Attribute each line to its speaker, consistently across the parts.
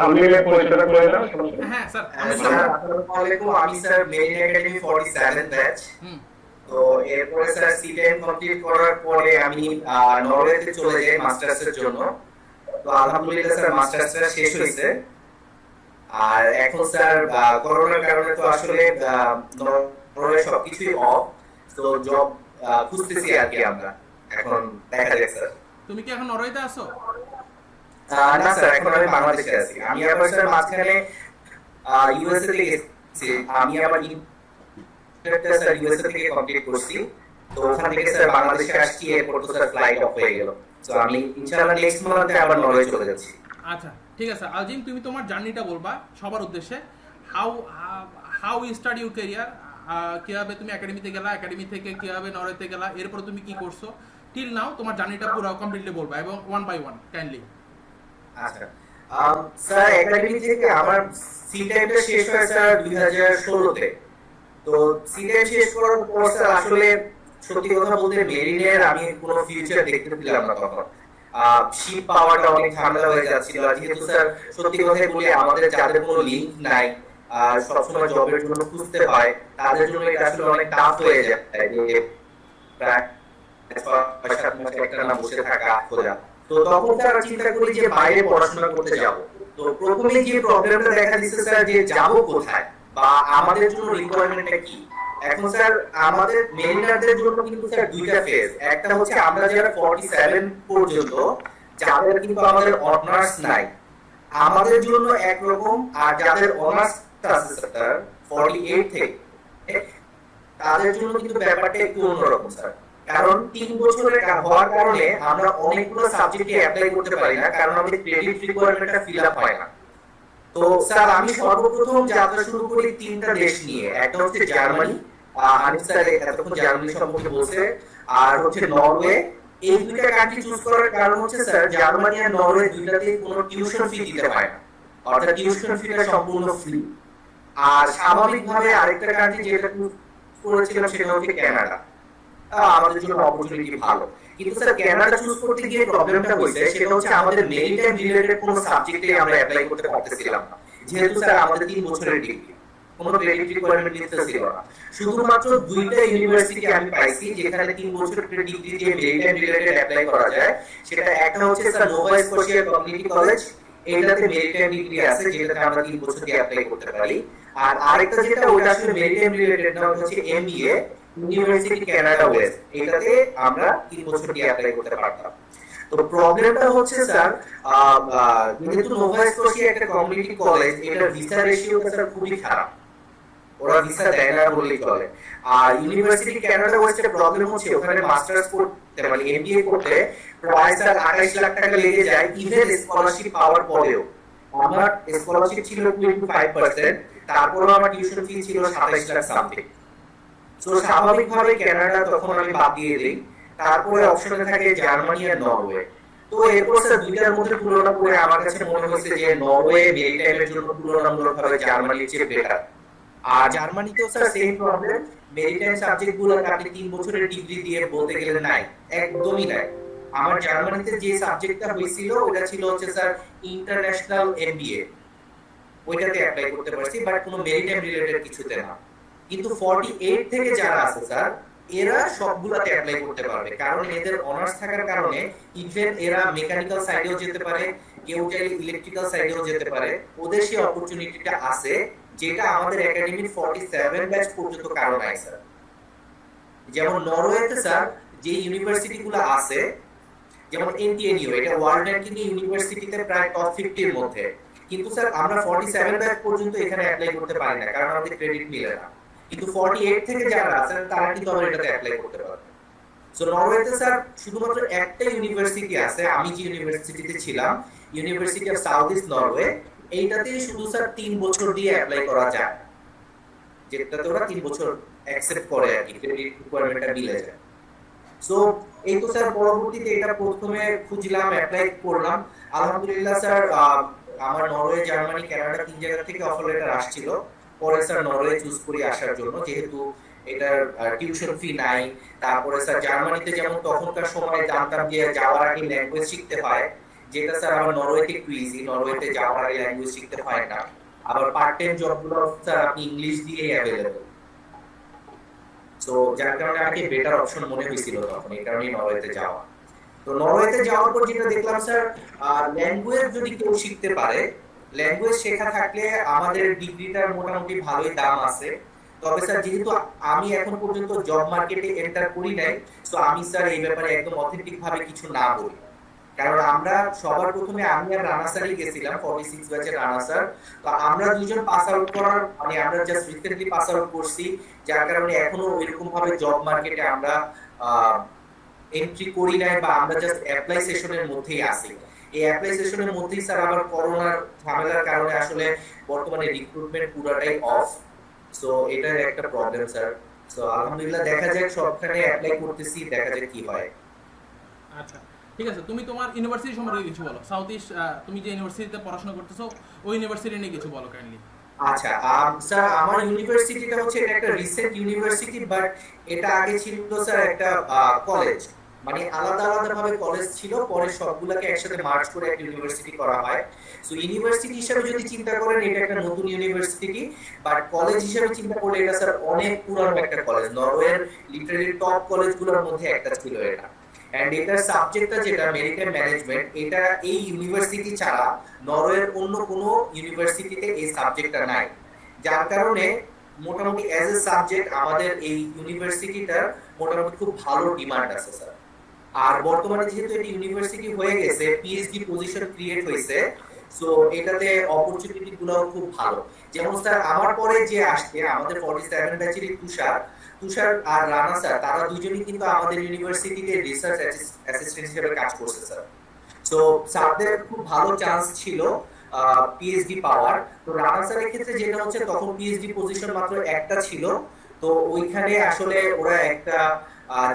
Speaker 1: আমি পরিচয়টা করে দাও সমস্যা নেই।
Speaker 2: হ্যাঁ স্যার, আমি
Speaker 3: স্যার আসসালামু আলাইকুম, আমি স্যার মেরিন একাডেমি 47 ব্যাচ।
Speaker 2: হুম
Speaker 3: তো এরপরে স্যার সিটেন কমপ্লিট করার পরে আমি নরওয়েতে চলে যাই মাস্টার্সের জন্য। তো আলহামদুলিল্লাহ স্যার মাস্টার্সটা শেষ হয়েছে। আর এখন স্যার করোনার কারণে তো আসলে নরওয়ে সবকিছুই অফ। তো জব খুঁজতেছি আর কি আমরা, এখন দেখা যাক স্যার।
Speaker 2: তুমি কি এখন নরওয়েতে আছো?
Speaker 3: না স্যার, এখন আমি বাংলাদেশে আছি। আমি আবার স্যার মাঝখানে ইউএসএ তে গেছি। আমি আবার ইন্টারটা স্যার ইউএসএ থেকে কমপ্লিট করছি। তো ওখান থেকে স্যার বাংলাদেশে আসছি, এরপর তো স্যার ফ্লাইট অফ হয়ে গেল। তো আমি ইনশাআল্লাহ নেক্সট মান্থে আবার নরওয়ে চলে যাচ্ছি।
Speaker 2: আচ্ছা ঠিক আছে আলজিম, তুমি তোমার জার্নিটা বলবা সবার উদ্দেশ্যে। How how you start your career, কিভাবে তুমি একাডেমিতে গেলা, একাডেমি থেকে কিভাবে নরওয়েতে গেলা, এরপর তুমি কি করছো টিল নাও, তোমার জার্নিটা পুরো কমপ্লিটলি বলবা এবং ওয়ান বাই ওয়ান কাইন্ডলি।
Speaker 3: আচ্ছা, স্যার একাডেমি থেকে আমার সি টাইমটা শেষ হয় স্যার 2016 তে। তো সি টাইম শেষ করার পর স্যার আসলে সত্যি কথা বলতে মেরিনের আমি কোনো ফিউচার দেখতে পেলাম না তখন। শিপ পাওয়াটা অনেক ঝামেলা হয়ে যাচ্ছিল। আর যেহেতু স্যার সত্যি কথাই বলি, আমাদের যাদের কোনো লিঙ্ক নাই, সবসময় জবের জন্য খুঁজতে হয়, তাদের জন্য এটা আসলে অনেক টাফ হয়ে যায় যে প্রায় 6-7 মাস একটানা বসে থাকা খোঁজা। তো তখন স্যার চিন্তা করি যে বাইরে পড়াশোনা করতে যাব। তো প্রথমেই যে প্রবলেমটা দেখা দিচ্ছে স্যার, যে যাব কোথায় বা আমাদের জন্য রিকোয়ারমেন্টটা কি। এখন স্যার আমাদের মেরিনারদের জন্য কিন্তু স্যার দুইটা ফেজ। একটা হচ্ছে আমরা যারা 47 পর্যন্ত, যাদের কিন্তু আমাদের অনার্স নাই, আমাদের জন্য একরকম। আর যাদের অনার্স আছে স্যার 48 থেকে, তাদের জন্য কিন্তু ব্যাপারটা একটু অন্যরকম স্যার। কারণ 3 বছরের হওয়ার কারণে আমরা অনেকগুলো সাবজেক্টে অ্যাপ্লাই করতে পারি না, কারণ আমাদের ক্রেডিট রিকোয়ারমেন্টটা ফিল আপ হয় না। তো স্যার আমি সর্বপ্রথম যাত্রা শুরু করি 3টা দেশ নিয়ে। একটা হচ্ছে জার্মানি, হানিফ স্যার এতক্ষণ জার্মানি সম্পর্কে বলছে, আর হচ্ছে নরওয়ে। এই দুইটা কান্ট্রি চুজ করার কারণ হচ্ছে স্যার, জার্মানি আর নরওয়ে দুইটাতে কোনো টিউশন ফি দিতে হয় না, অর্থাৎ টিউশন ফিটা সম্পূর্ণ ফ্রি। আর স্বাভাবিকভাবে আরেকটা কান্ট্রি যেটা চুজ করেছিলাম সেটা হচ্ছে কানাডা। আমাদের জন্য অপরচুনিটি ভালো। কিন্তু স্যার কানাডা চুজ করতে গিয়ে প্রবলেমটা হয়েছে, সেটা হচ্ছে আমাদের মেরিটাইম রিলেটেড কোনো সাবজেক্টে আমরা অ্যাপ্লাই করতে পারতেছিলাম না। যেহেতু স্যার আমাদের 3 বছরের ডিগ্রি, কোনো ক্রেডিট রিকোয়ারমেন্ট নিতেছিল না। শুধুমাত্র 2টা ইউনিভার্সিটি আমি পাইছি যেখানে 3 বছরের ডিগ্রি দিয়ে মেরিটাইম রিলেটেড অ্যাপ্লাই করা যায়। সেটা একটা হচ্ছে sir Nova Scotia community college, এইটাতে মেরিটাইম ডিগ্রি আছে, যেটাতে আমরা 3 বছর দিয়ে অ্যাপ্লাই করতে পারি। আর আরেকটা যেটা ওটা আসলে মেরিটাইম রিলেটেড না, ওটা হচ্ছে এমবিএ, ইউনিভার্সিটি কানাডা ওয়েস্ট, এটাতে আমরা 3 বছর দিয়ে অ্যাপ্লাই করতে পারতাম। তো প্রবলেমটা হচ্ছে স্যার, যেহেতু নোভা স্কটিয়া একটা কমিউনিটি কলেজ, এটা ভিসা রেশিওটা স্যার খুবই খারাপ, ওরা ভিসা দেয় না বললেই চলে। আর ইউনিভার্সিটি কানাডা ওয়েস্টের প্রবলেম হচ্ছে ওখানে মাস্টার্স করতে মানে এমবিএ করতে প্রায় স্যার 28 লাখ টাকা লেগে যায়, ইভেন স্কলারশিপ পাওয়ার পরেও। আমার স্কলারশিপ ছিল 25%, তারপরেও আমার টিউশন ফি ছিল 27 লাখ সামথিং। তো স্বাভাবিকভাবে কানাডা তখন আমি বাদ দিয়ে দিই। তারপরে অপশনে থাকে জার্মানি আর নরওয়ে। তো এরপর স্যার দুইটার মধ্যে তুলনা করে আমার কাছে মনে হয়েছে যে নরওয়ে মেরিটাইমের জন্য তুলনামূলকভাবে জার্মানির চেয়ে বেটার। আর জার্মানিতেও sir same problem, maritime subject গুলো আপনি 3 বছরের ডিগ্রি দিয়ে বলতে গেলে নাই, একদমই নাই। আমার জার্মানিতে যে সাবজেক্টটা হয়েছিল ওটা ছিল হচ্ছে স্যার ইন্টারন্যাশনাল এমবিএ, ওইটাতে অ্যাপ্লাই করতে পারছি, বাট কোনো মেরিটাইম রিলেটেড কিছুতে না। কিন্তু 48 থেকে যারা আছে স্যার, এরা সবগুলাতে অ্যাপ্লাই করতে পারবে, কারণ এদের অনার্স থাকার কারণে ইভেন এরা মেকানিক্যাল সাইডেও যেতে পারে, কেউ চাইলে ইলেকট্রিক্যাল সাইডেও যেতে পারে। ওদের সেই অপরচুনিটিটা আছে, যেটা আমাদের একাডেমির 47 ব্যাচ পর্যন্ত কারণ নাই স্যার। যেমন নরওয়েতে স্যার যে ইউনিভার্সিটিগুলো আছে, যেমন এনটিএনইউ, এটা ওয়ার্ল্ড র্যাঙ্কিং ইউনিভার্সিটিতে প্রায় টপ 50 এর মধ্যে, কিন্তু স্যার আমরা 47 ব্যাচ পর্যন্ত এখানে অ্যাপ্লাই করতে পারি না, কারণ আমাদের ক্রেডিট মিলে না। কিন্তু 48 থেকে যারা আছেন তারা কিন্তু আমরা এটাতে অ্যাপ্লাই করতে পারবে। সো নরওয়েতে স্যার শুধুমাত্র একটা ইউনিভার্সিটি আছে, আমি যে ইউনিভার্সিটিতে ছিলাম, university of south east Norway, এইটাতে শুধু স্যার 3 বছর দিয়ে অ্যাপ্লাই করা যায়, যেটাতে ওরা 3 বছর অ্যাকসেপ্ট করে আর কি, ক্রেডিট রিকোয়ারমেন্টটা মিলে যায়। সো এই তো স্যার পরবর্তীতে এটা প্রথমে খুঁজলাম, অ্যাপ্লাই করলাম। আলহামদুলিল্লাহ স্যার আমার নরওয়ে, জার্মানি, কানাডা 3 জায়গা থেকে অফার লেটার আসছিল। পরে স্যার নরওয়ে চুজ করি আসার জন্য, যেহেতু এটার টিউশন ফি নাই। তারপরে স্যার জার্মানিতে যেমন তখনকার সময় জানতাম যে যাওয়ার আগে ল্যাঙ্গুয়েজ শিখতে হয়, যেটা স্যার আমার নরওয়েতে একটু ইজি, নরওয়েতে যাওয়ার আগে ল্যাঙ্গুয়েজ শিখতে হয় না। আবার পার্ট টাইম জবগুলো স্যার আপনি ইংলিশ দিয়েই অ্যাভেলেবল। সো যার কারণে আমাকে বেটার অপশন মনে হয়েছিল তখন, এই কারণেই নরওয়েতে যাওয়া। তো নরওয়েতে যাওয়ার পর যেটা দেখলাম স্যার, ল্যাঙ্গুয়েজ যদি কেউ শিখতে পারে, ল্যাঙ্গুয়েজ শেখা থাকলে আমাদের ডিগ্রিটার মোটামুটি ভালোই দাম আছে। তবে স্যার যেহেতু আমি এখন পর্যন্ত জব মার্কেটে এন্টার করি নাই, সো আমি স্যার এই ব্যাপারে একদম অথেন্টিক ভাবে কিছু না বলি। কারণ আমরা সবার প্রথমে আমি আর রানা স্যারই গেছিলাম, 46 ব্যাচের রানা স্যার। তো আমরা দুইজন পাস আউট করার মানে আমরা জাস্ট রিসেন্টলি পাস আউট করছি, যার কারণে এখনো এরকম ভাবে জব মার্কেটে আমরা এন্ট্রি করি নাই, বা আমরা জাস্ট অ্যাপ্লাই সেশনের মধ্যেই আছি। এই অ্যাপ্লাই সেশনের মধ্যেই স্যার আবার করোনার ঝামেলার কারণে আসলে বর্তমানে রিক্রুটমেন্ট পুরোটাই অফ। সো এটার একটা প্রবলেম স্যার। সো আলহামদুলিল্লাহ দেখা যাক, সবখানে অ্যাপ্লাই করতেছি, দেখা যাক কি হয়।
Speaker 2: আচ্ছা ঠিক আছে, তুমি তোমার ইউনিভার্সিটি সম্পর্কে কিছু বলো। সাউথ ইস্ট তুমি যে ইউনিভার্সিটিতে পড়াশোনা করতেছো ওই ইউনিভার্সিটি নিয়ে কিছু বলো কাইন্ডলি।
Speaker 3: আচ্ছা স্যার আমার ইউনিভার্সিটিটা হচ্ছে এটা একটা রিসেন্ট ইউনিভার্সিটি, বাট এটা আগে ছিল স্যার একটা কলেজ, মানে আলাদা আলাদা ভাবে কলেজ ছিল, পরে সবগুলোকে একসাথে মার্জ করে একটা ইউনিভার্সিটি করা হয়। সো ইউনিভার্সিটি হিসেবে যদি চিন্তা করেন এটা একটা নতুন ইউনিভার্সিটি, বাট কলেজ হিসেবে চিন্তা করলে এটা স্যার অনেক পুরানো একটা কলেজ, নরওয়ের লিটারালি টপ কলেজগুলোর মধ্যে একটা ছিল এটা। এন্ড এটার সাবজেক্টটা যেটা মেরিটাইম ম্যানেজমেন্ট, এটা এই ইউনিভার্সিটি ছাড়া নরওয়ের অন্য কোনো ইউনিভার্সিটিতে এই সাবজেক্টটা নাই, যার কারণে মোটামুটি অ্যাজ এ সাবজেক্ট আমাদের এই ইউনিভার্সিটিটার মোটামুটি খুব ভালো ডিমান্ড আছে স্যার। আর বর্তমানে যেহেতু এটি ইউনিভার্সিটি হয়ে গেছে, পিএইচডি পজিশন ক্রিয়েট হয়েছে, সো এটাতে অপরচুনিটি গুলো খুব ভালো। যেমন স্যার আমার পরে যে আসছে আমাদের 47 ব্যাচের তুষার তুষার আর রানা স্যার, তারা দুজনেই কিন্তু আমাদের ইউনিভার্সিটিতে রিসার্চ অ্যাসিস্ট্যান্ট হিসেবে কাজ করছে স্যার। সো স্যারদের খুব ভালো চান্স ছিল পিএইচডি পাওয়ার। তো রানা স্যারের ক্ষেত্রে যেটা হচ্ছে তখন পিএইচডি পজিশন মাত্র একটা ছিল, তো ওইখানে আসলে ওরা একটা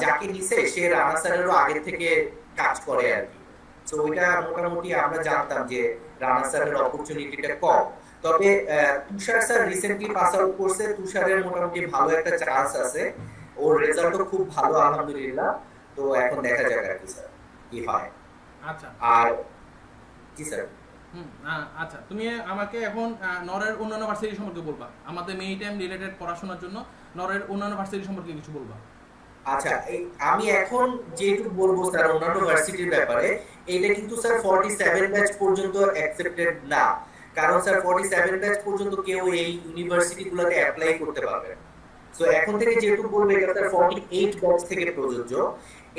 Speaker 3: যাকে নিছে সে রানা স্যারেরও আগে থেকে কাজ করে আর কি। তো ওইটা মোটামুটি আমরা জানতাম যে রানা স্যারের অপরচুনিটিটা কম। তবে তুষার স্যার রিসেন্টলি পাস আউট করছে, তুষারের মোটামুটি ভালো একটা চান্স আছে, ওর রেজাল্টও খুব ভালো আলহামদুলিল্লাহ। তো এখন দেখা যাক আর কি স্যার কি হয়।
Speaker 2: আচ্ছা
Speaker 3: আর জি স্যার।
Speaker 2: আচ্ছা তুমি আমাকে এখন নরের অন্যান্য ভার্সিটি সম্পর্কে বলবা, আমাদের মেরিটাইম রিলেটেড পড়াশোনার জন্য নরের অন্যান্য ভার্সিটি সম্পর্কে কিছু বলবা।
Speaker 3: আচ্ছা আমি এখন যেটুকু বলবো স্যার অন্যান্য ভার্সিটির ব্যাপারে, এটা কিন্তু স্যার 47 ব্যাচ পর্যন্ত অ্যাকসেপ্টেড না, কারণ স্যার 47 ব্যাচ পর্যন্ত কেউ এই ইউনিভার্সিটিগুলোতে অ্যাপ্লাই করতে পারবে। সো এখন থেকে যেটুকু বলবো এটা স্যার 48 ব্যাচ থেকে প্রযোজ্য।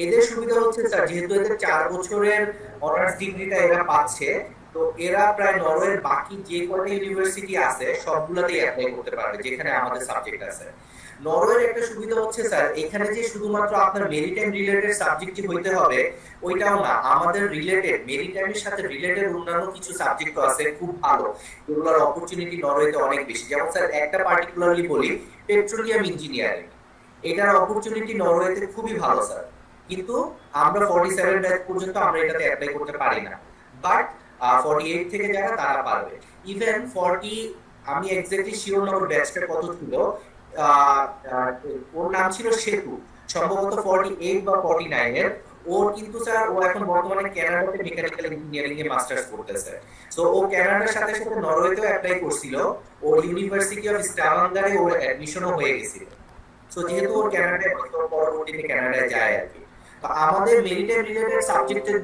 Speaker 3: এদের সুবিধা হচ্ছে স্যার যেহেতু এদের 4 বছরের অনার্স ডিগ্রিটা এরা পাচ্ছে, তো এরা প্রায় নরওয়ের বাকি যে কয়টা ইউনিভার্সিটি আছে সবগুলোতেই অ্যাপ্লাই করতে পারবে যেখানে আমাদের সাবজেক্ট আছে। নরওয়ের একটা সুবিধা হচ্ছে স্যার এখানে যে শুধুমাত্র আপনার মেরিটাইম রিলেটেড সাবজেক্ট হইতে হবে ওইটাও না, আমাদের রিলেটেড মেরিটাইমের সাথে রিলেটেড অন্যান্য কিছু সাবজেক্ট আছে খুব ভালো, এগুলোর অপরচুনিটি নরওয়েতে অনেক বেশি। যেমন স্যার একটা পার্টিকুলারলি বলি, পেট্রোলিয়াম ইঞ্জিনিয়ারিং, এটার অপরচুনিটি নরওয়েতে খুবই ভালো স্যার, কিন্তু আমরা 47 ব্যাচ পর্যন্ত আমরা এটাতে অ্যাপ্লাই করতে পারি না, বাট 48 থেকে যারা তারা পারবে। ইভেন 40 আমি এক্স্যাক্টলি শিওর না ওর ব্যাচটা কত ছিল, ওর নাম ছিল সেতু, সম্ভবত 48 বা 49 এর। ওর কিন্তু স্যার ও এখন বর্তমানে কানাডাতে মেকানিক্যাল ইঞ্জিনিয়ারিং এ মাস্টার্স করতেছে। সো ও কানাডার সাথে সাথে নরওয়েতেও অ্যাপ্লাই করছিল, ওর ইউনিভার্সিটি অফ স্টাভাঙ্গারে ওর অ্যাডমিশনও হয়ে গেছিল। সো যেহেতু ওর কানাডায় পরবর্তীতে কানাডায় যায় আর কি। তো আমাদের মেরিটাইম রিলেটেড সাবজেক্টের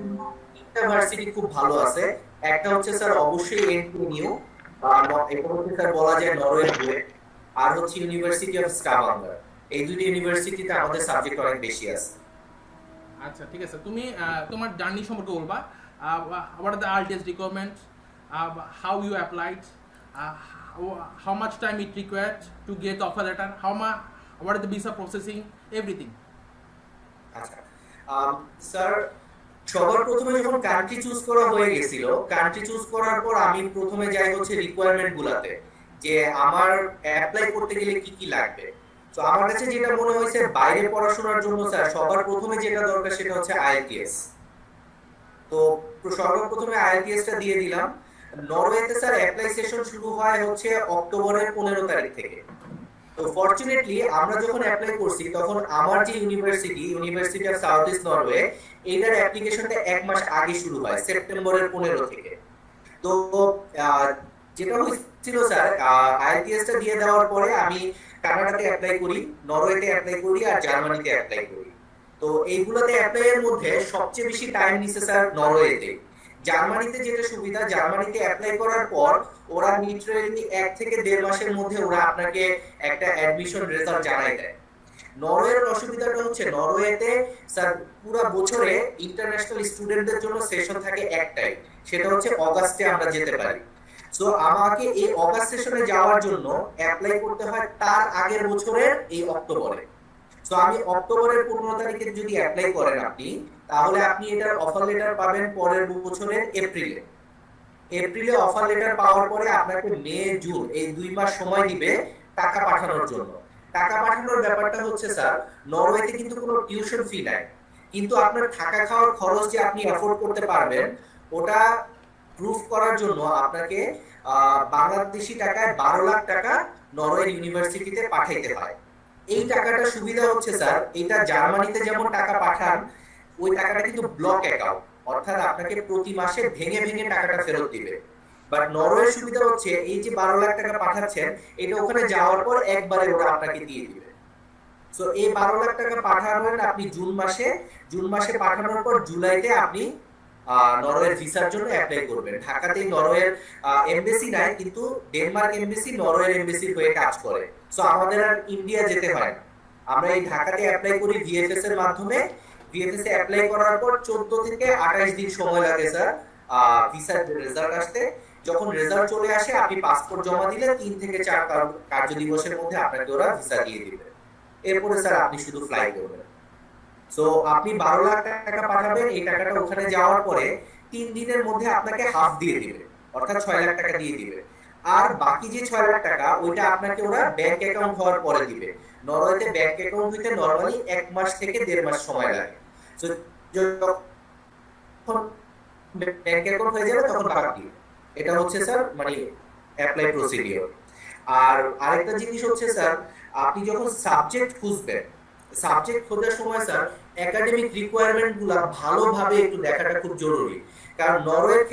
Speaker 3: তিনটা ভার্সিটি খুব ভালো আছে। একটা হচ্ছে স্যার অবশ্যই এনটিইউ, এটা হচ্ছে স্যার বলা যায় নরওয়ে বুয়ে, আর হচ্ছে ইউনিভার্সিটি অফ স্টাভাঙ্গার। এই দুটো ইউনিভার্সিটিতে আমাদের সাবজেক্ট অনেক বেশি আছে।
Speaker 2: আচ্ছা ঠিক আছে, তুমি তোমার জার্নি সম্পর্কে বলবা, what are the RTS requirements, how you applied, how much time it required to get offer letter, what are the visa processing, everything.
Speaker 3: আচ্ছা স্যার সবার প্রথমে যখন কান্ট্রি চুজ করা হয়ে গেছিল, কান্ট্রি চুজ করার পর আমি প্রথমে যাই হচ্ছে রিকোয়ারমেন্ট গুলাতে যে আমার অ্যাপ্লাই করতে গেলে কি কি লাগবে। তো আমার কাছে যেটা মনে হয়েছে বাইরে পড়াশোনার জন্য স্যার সবার প্রথমে যেটা দরকার সেটা হচ্ছে আইএলটিএস। তো সবার প্রথমে আইএলটিএসটা দিয়ে দিলাম। নরওয়েতে স্যার অ্যাপ্লাই সেশন শুরু হয় হচ্ছে অক্টোবরের 15 তারিখ থেকে। তো ফরচুনেটলি আমরা যখন অ্যাপ্লাই করছি তখন আমার যে university of south east Norway, এটার অ্যাপ্লিকেশনটা 1 মাস আগে শুরু হয়, সেপ্টেম্বরের 15 থেকে। তো যেটা হয়েছিল স্যার, আইএলটিএসটা দিয়ে দেওয়ার পরে আমি কানাডাতে অ্যাপ্লাই করি, নরওয়েতে অ্যাপ্লাই করি আর জার্মানিতে অ্যাপ্লাই করি। তো এইগুলোতে অ্যাপ্লাইয়ের মধ্যে সবচেয়ে বেশি টাইম নিছে স্যার নরওয়েতে। জার্মানিতে যেটা সুবিধা, জার্মানিতে অ্যাপ্লাই করার পর ওরা লিটারালি 1 থেকে 1.5 মাসের মধ্যে ওরা আপনাকে একটা অ্যাডমিশন রেজাল্ট জানায় দেয়। নরওয়ের অসুবিধাটা হচ্ছে নরওয়েতে স্যার পুরো বছরে ইন্টারন্যাশনাল স্টুডেন্টদের জন্য সেশন থাকে একটাই, সেটা হচ্ছে অগাস্টে আমরা যেতে পারি। সো আমাকে এই অগাস্ট সেশনে যাওয়ার জন্য অ্যাপ্লাই করতে হয় তার আগের বছরের এই অক্টোবরে। সো আমি অক্টোবরের 15 তারিখে যদি অ্যাপ্লাই করেন আপনি, তাহলে আপনি এটার অফার লেটার পাবেন পরের বছরের এপ্রিলে অফার লেটার পাওয়ার পরে আপনাকে মে জুন এই 2 মাস সময় দিবে টাকা পাঠানোর জন্য। টাকা পাঠানোর ব্যাপারটা হচ্ছে স্যার, নরওয়েতে কিন্তু কোনো টিউশন ফি নাই, কিন্তু আপনার থাকা খাওয়ার খরচ যে আপনি অ্যাফোর্ড করতে পারবেন ওটা প্রুফ করার জন্য আপনাকে বাংলাদেশি টাকায় 12 লাখ টাকা নরওয়ে ইউনিভার্সিটিতে পাঠাইতে হয়। এই টাকাটা সুবিধা হচ্ছে স্যার, এটা জার্মানিতে যেমন টাকা পাঠান ওই টাকাটা কিন্তু ব্লক অ্যাকাউন্ট, অর্থাৎ আপনাকে প্রতি মাসে ভেঙে ভেঙে টাকাটা ফেরত দিবে। বাট নরওয়ের সুবিধা হচ্ছে এই যে 12 লাখ টাকা পাঠাচ্ছেন, এটা ওখানে যাওয়ার পর একবারে ওরা আপনাকে দিয়ে দিবে। সো এই 12 লাখ টাকা পাঠানোর আপনি জুন মাসে পাঠানোর পর জুলাইতে আপনি নরওয়ের ভিসার জন্য অ্যাপ্লাই করবেন। ঢাকাতে নরওয়ের এমবেসি নাই, কিন্তু ডেনমার্ক এমবেসি নরওয়ের এমবেসি হয়ে কাজ করে। সো আমাদের আর ইন্ডিয়া যেতে হয় না, আমরা এই ঢাকাতে অ্যাপ্লাই করি ভিএফএস এর মাধ্যমে। ভিএফএস এ অ্যাপ্লাই করার পর 14 থেকে 28 দিন সময় লাগে স্যার ভিসার রেজাল্ট আসতে। যখন রেজাল্ট চলে আসে আপনি পাসপোর্ট জমা দিলে 3 থেকে 4 কার্য দিবসের মধ্যে আপনাকে ওরা ভিসা দিয়ে দিবে। এরপরে স্যার আপনি শুধু ফ্লাই করবেন। সো আপনি 12 লাখ টাকা পাঠাবেন, এই টাকাটা ওখানে যাওয়ার পরে 3 দিনের মধ্যে আপনাকে হাফ দিয়ে দিবে, অর্থাৎ 6 লাখ টাকা দিয়ে দিবে। আর বাকি যে 6 লাখ টাকা ওইটা আপনাকে ওরা ব্যাংক অ্যাকাউন্ট হওয়ার পরে দিবে। নরওয়েতে ব্যাংক অ্যাকাউন্ট হইতে নরমালি 1 মাস থেকে 1.5 মাস সময় লাগে। সো যখন ব্যাংক অ্যাকাউন্ট হয়ে যাবে তখন টাকা দিবে। এটা হচ্ছে স্যার মানে অ্যাপ্লাই প্রসিডিওর। আর আরেকটা জিনিস হচ্ছে স্যার, আপনি যখন সাবজেক্ট খুঁজবেন, সাবজেক্ট খোঁজার সময় স্যার একাডেমিক রিকোয়ারমেন্টগুলো ভালোভাবে একটু দেখাটা খুব জরুরি। কারণ নরওয়ের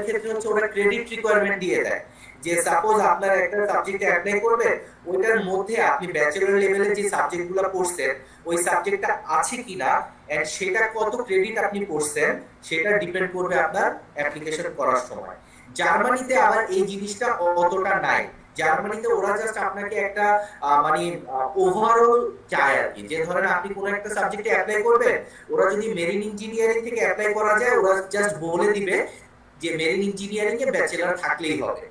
Speaker 3: ক্ষেত্রে হচ্ছে ওরা ক্রেডিট রিকোয়ারমেন্ট দিয়ে দেয়, যে সাপোজ আপনার একটা সাবজেক্টে অ্যাপ্লাই করবে, ওইটার মধ্যে আপনি ব্যাচেলর লেভেলে যে সাবজেক্টগুলো পড়ছেন ওই সাবজেক্টটা আছে কিনা এন্ড সেটা কত ক্রেডিট আপনি পড়ছেন সেটা ডিপেন্ড করবে আপনার অ্যাপ্লিকেশন করার সময়। জার্মানিতে আবার এই জিনিসটা অতটা নাই। জার্মানিতে ওরা জাস্ট আপনাকে একটা মানে ওভারঅল চায় আর কি, যে ধরেন আপনি কোন একটা সাবজেক্টে অ্যাপ্লাই করবেন, ওরা যদি মেরিন ইঞ্জিনিয়ারিং থেকে অ্যাপ্লাই করা যায় ওরা জাস্ট বলে দিবে যে মেরিন ইঞ্জিনিয়ারিং এ ব্যাচেলর থাকলেই হবে।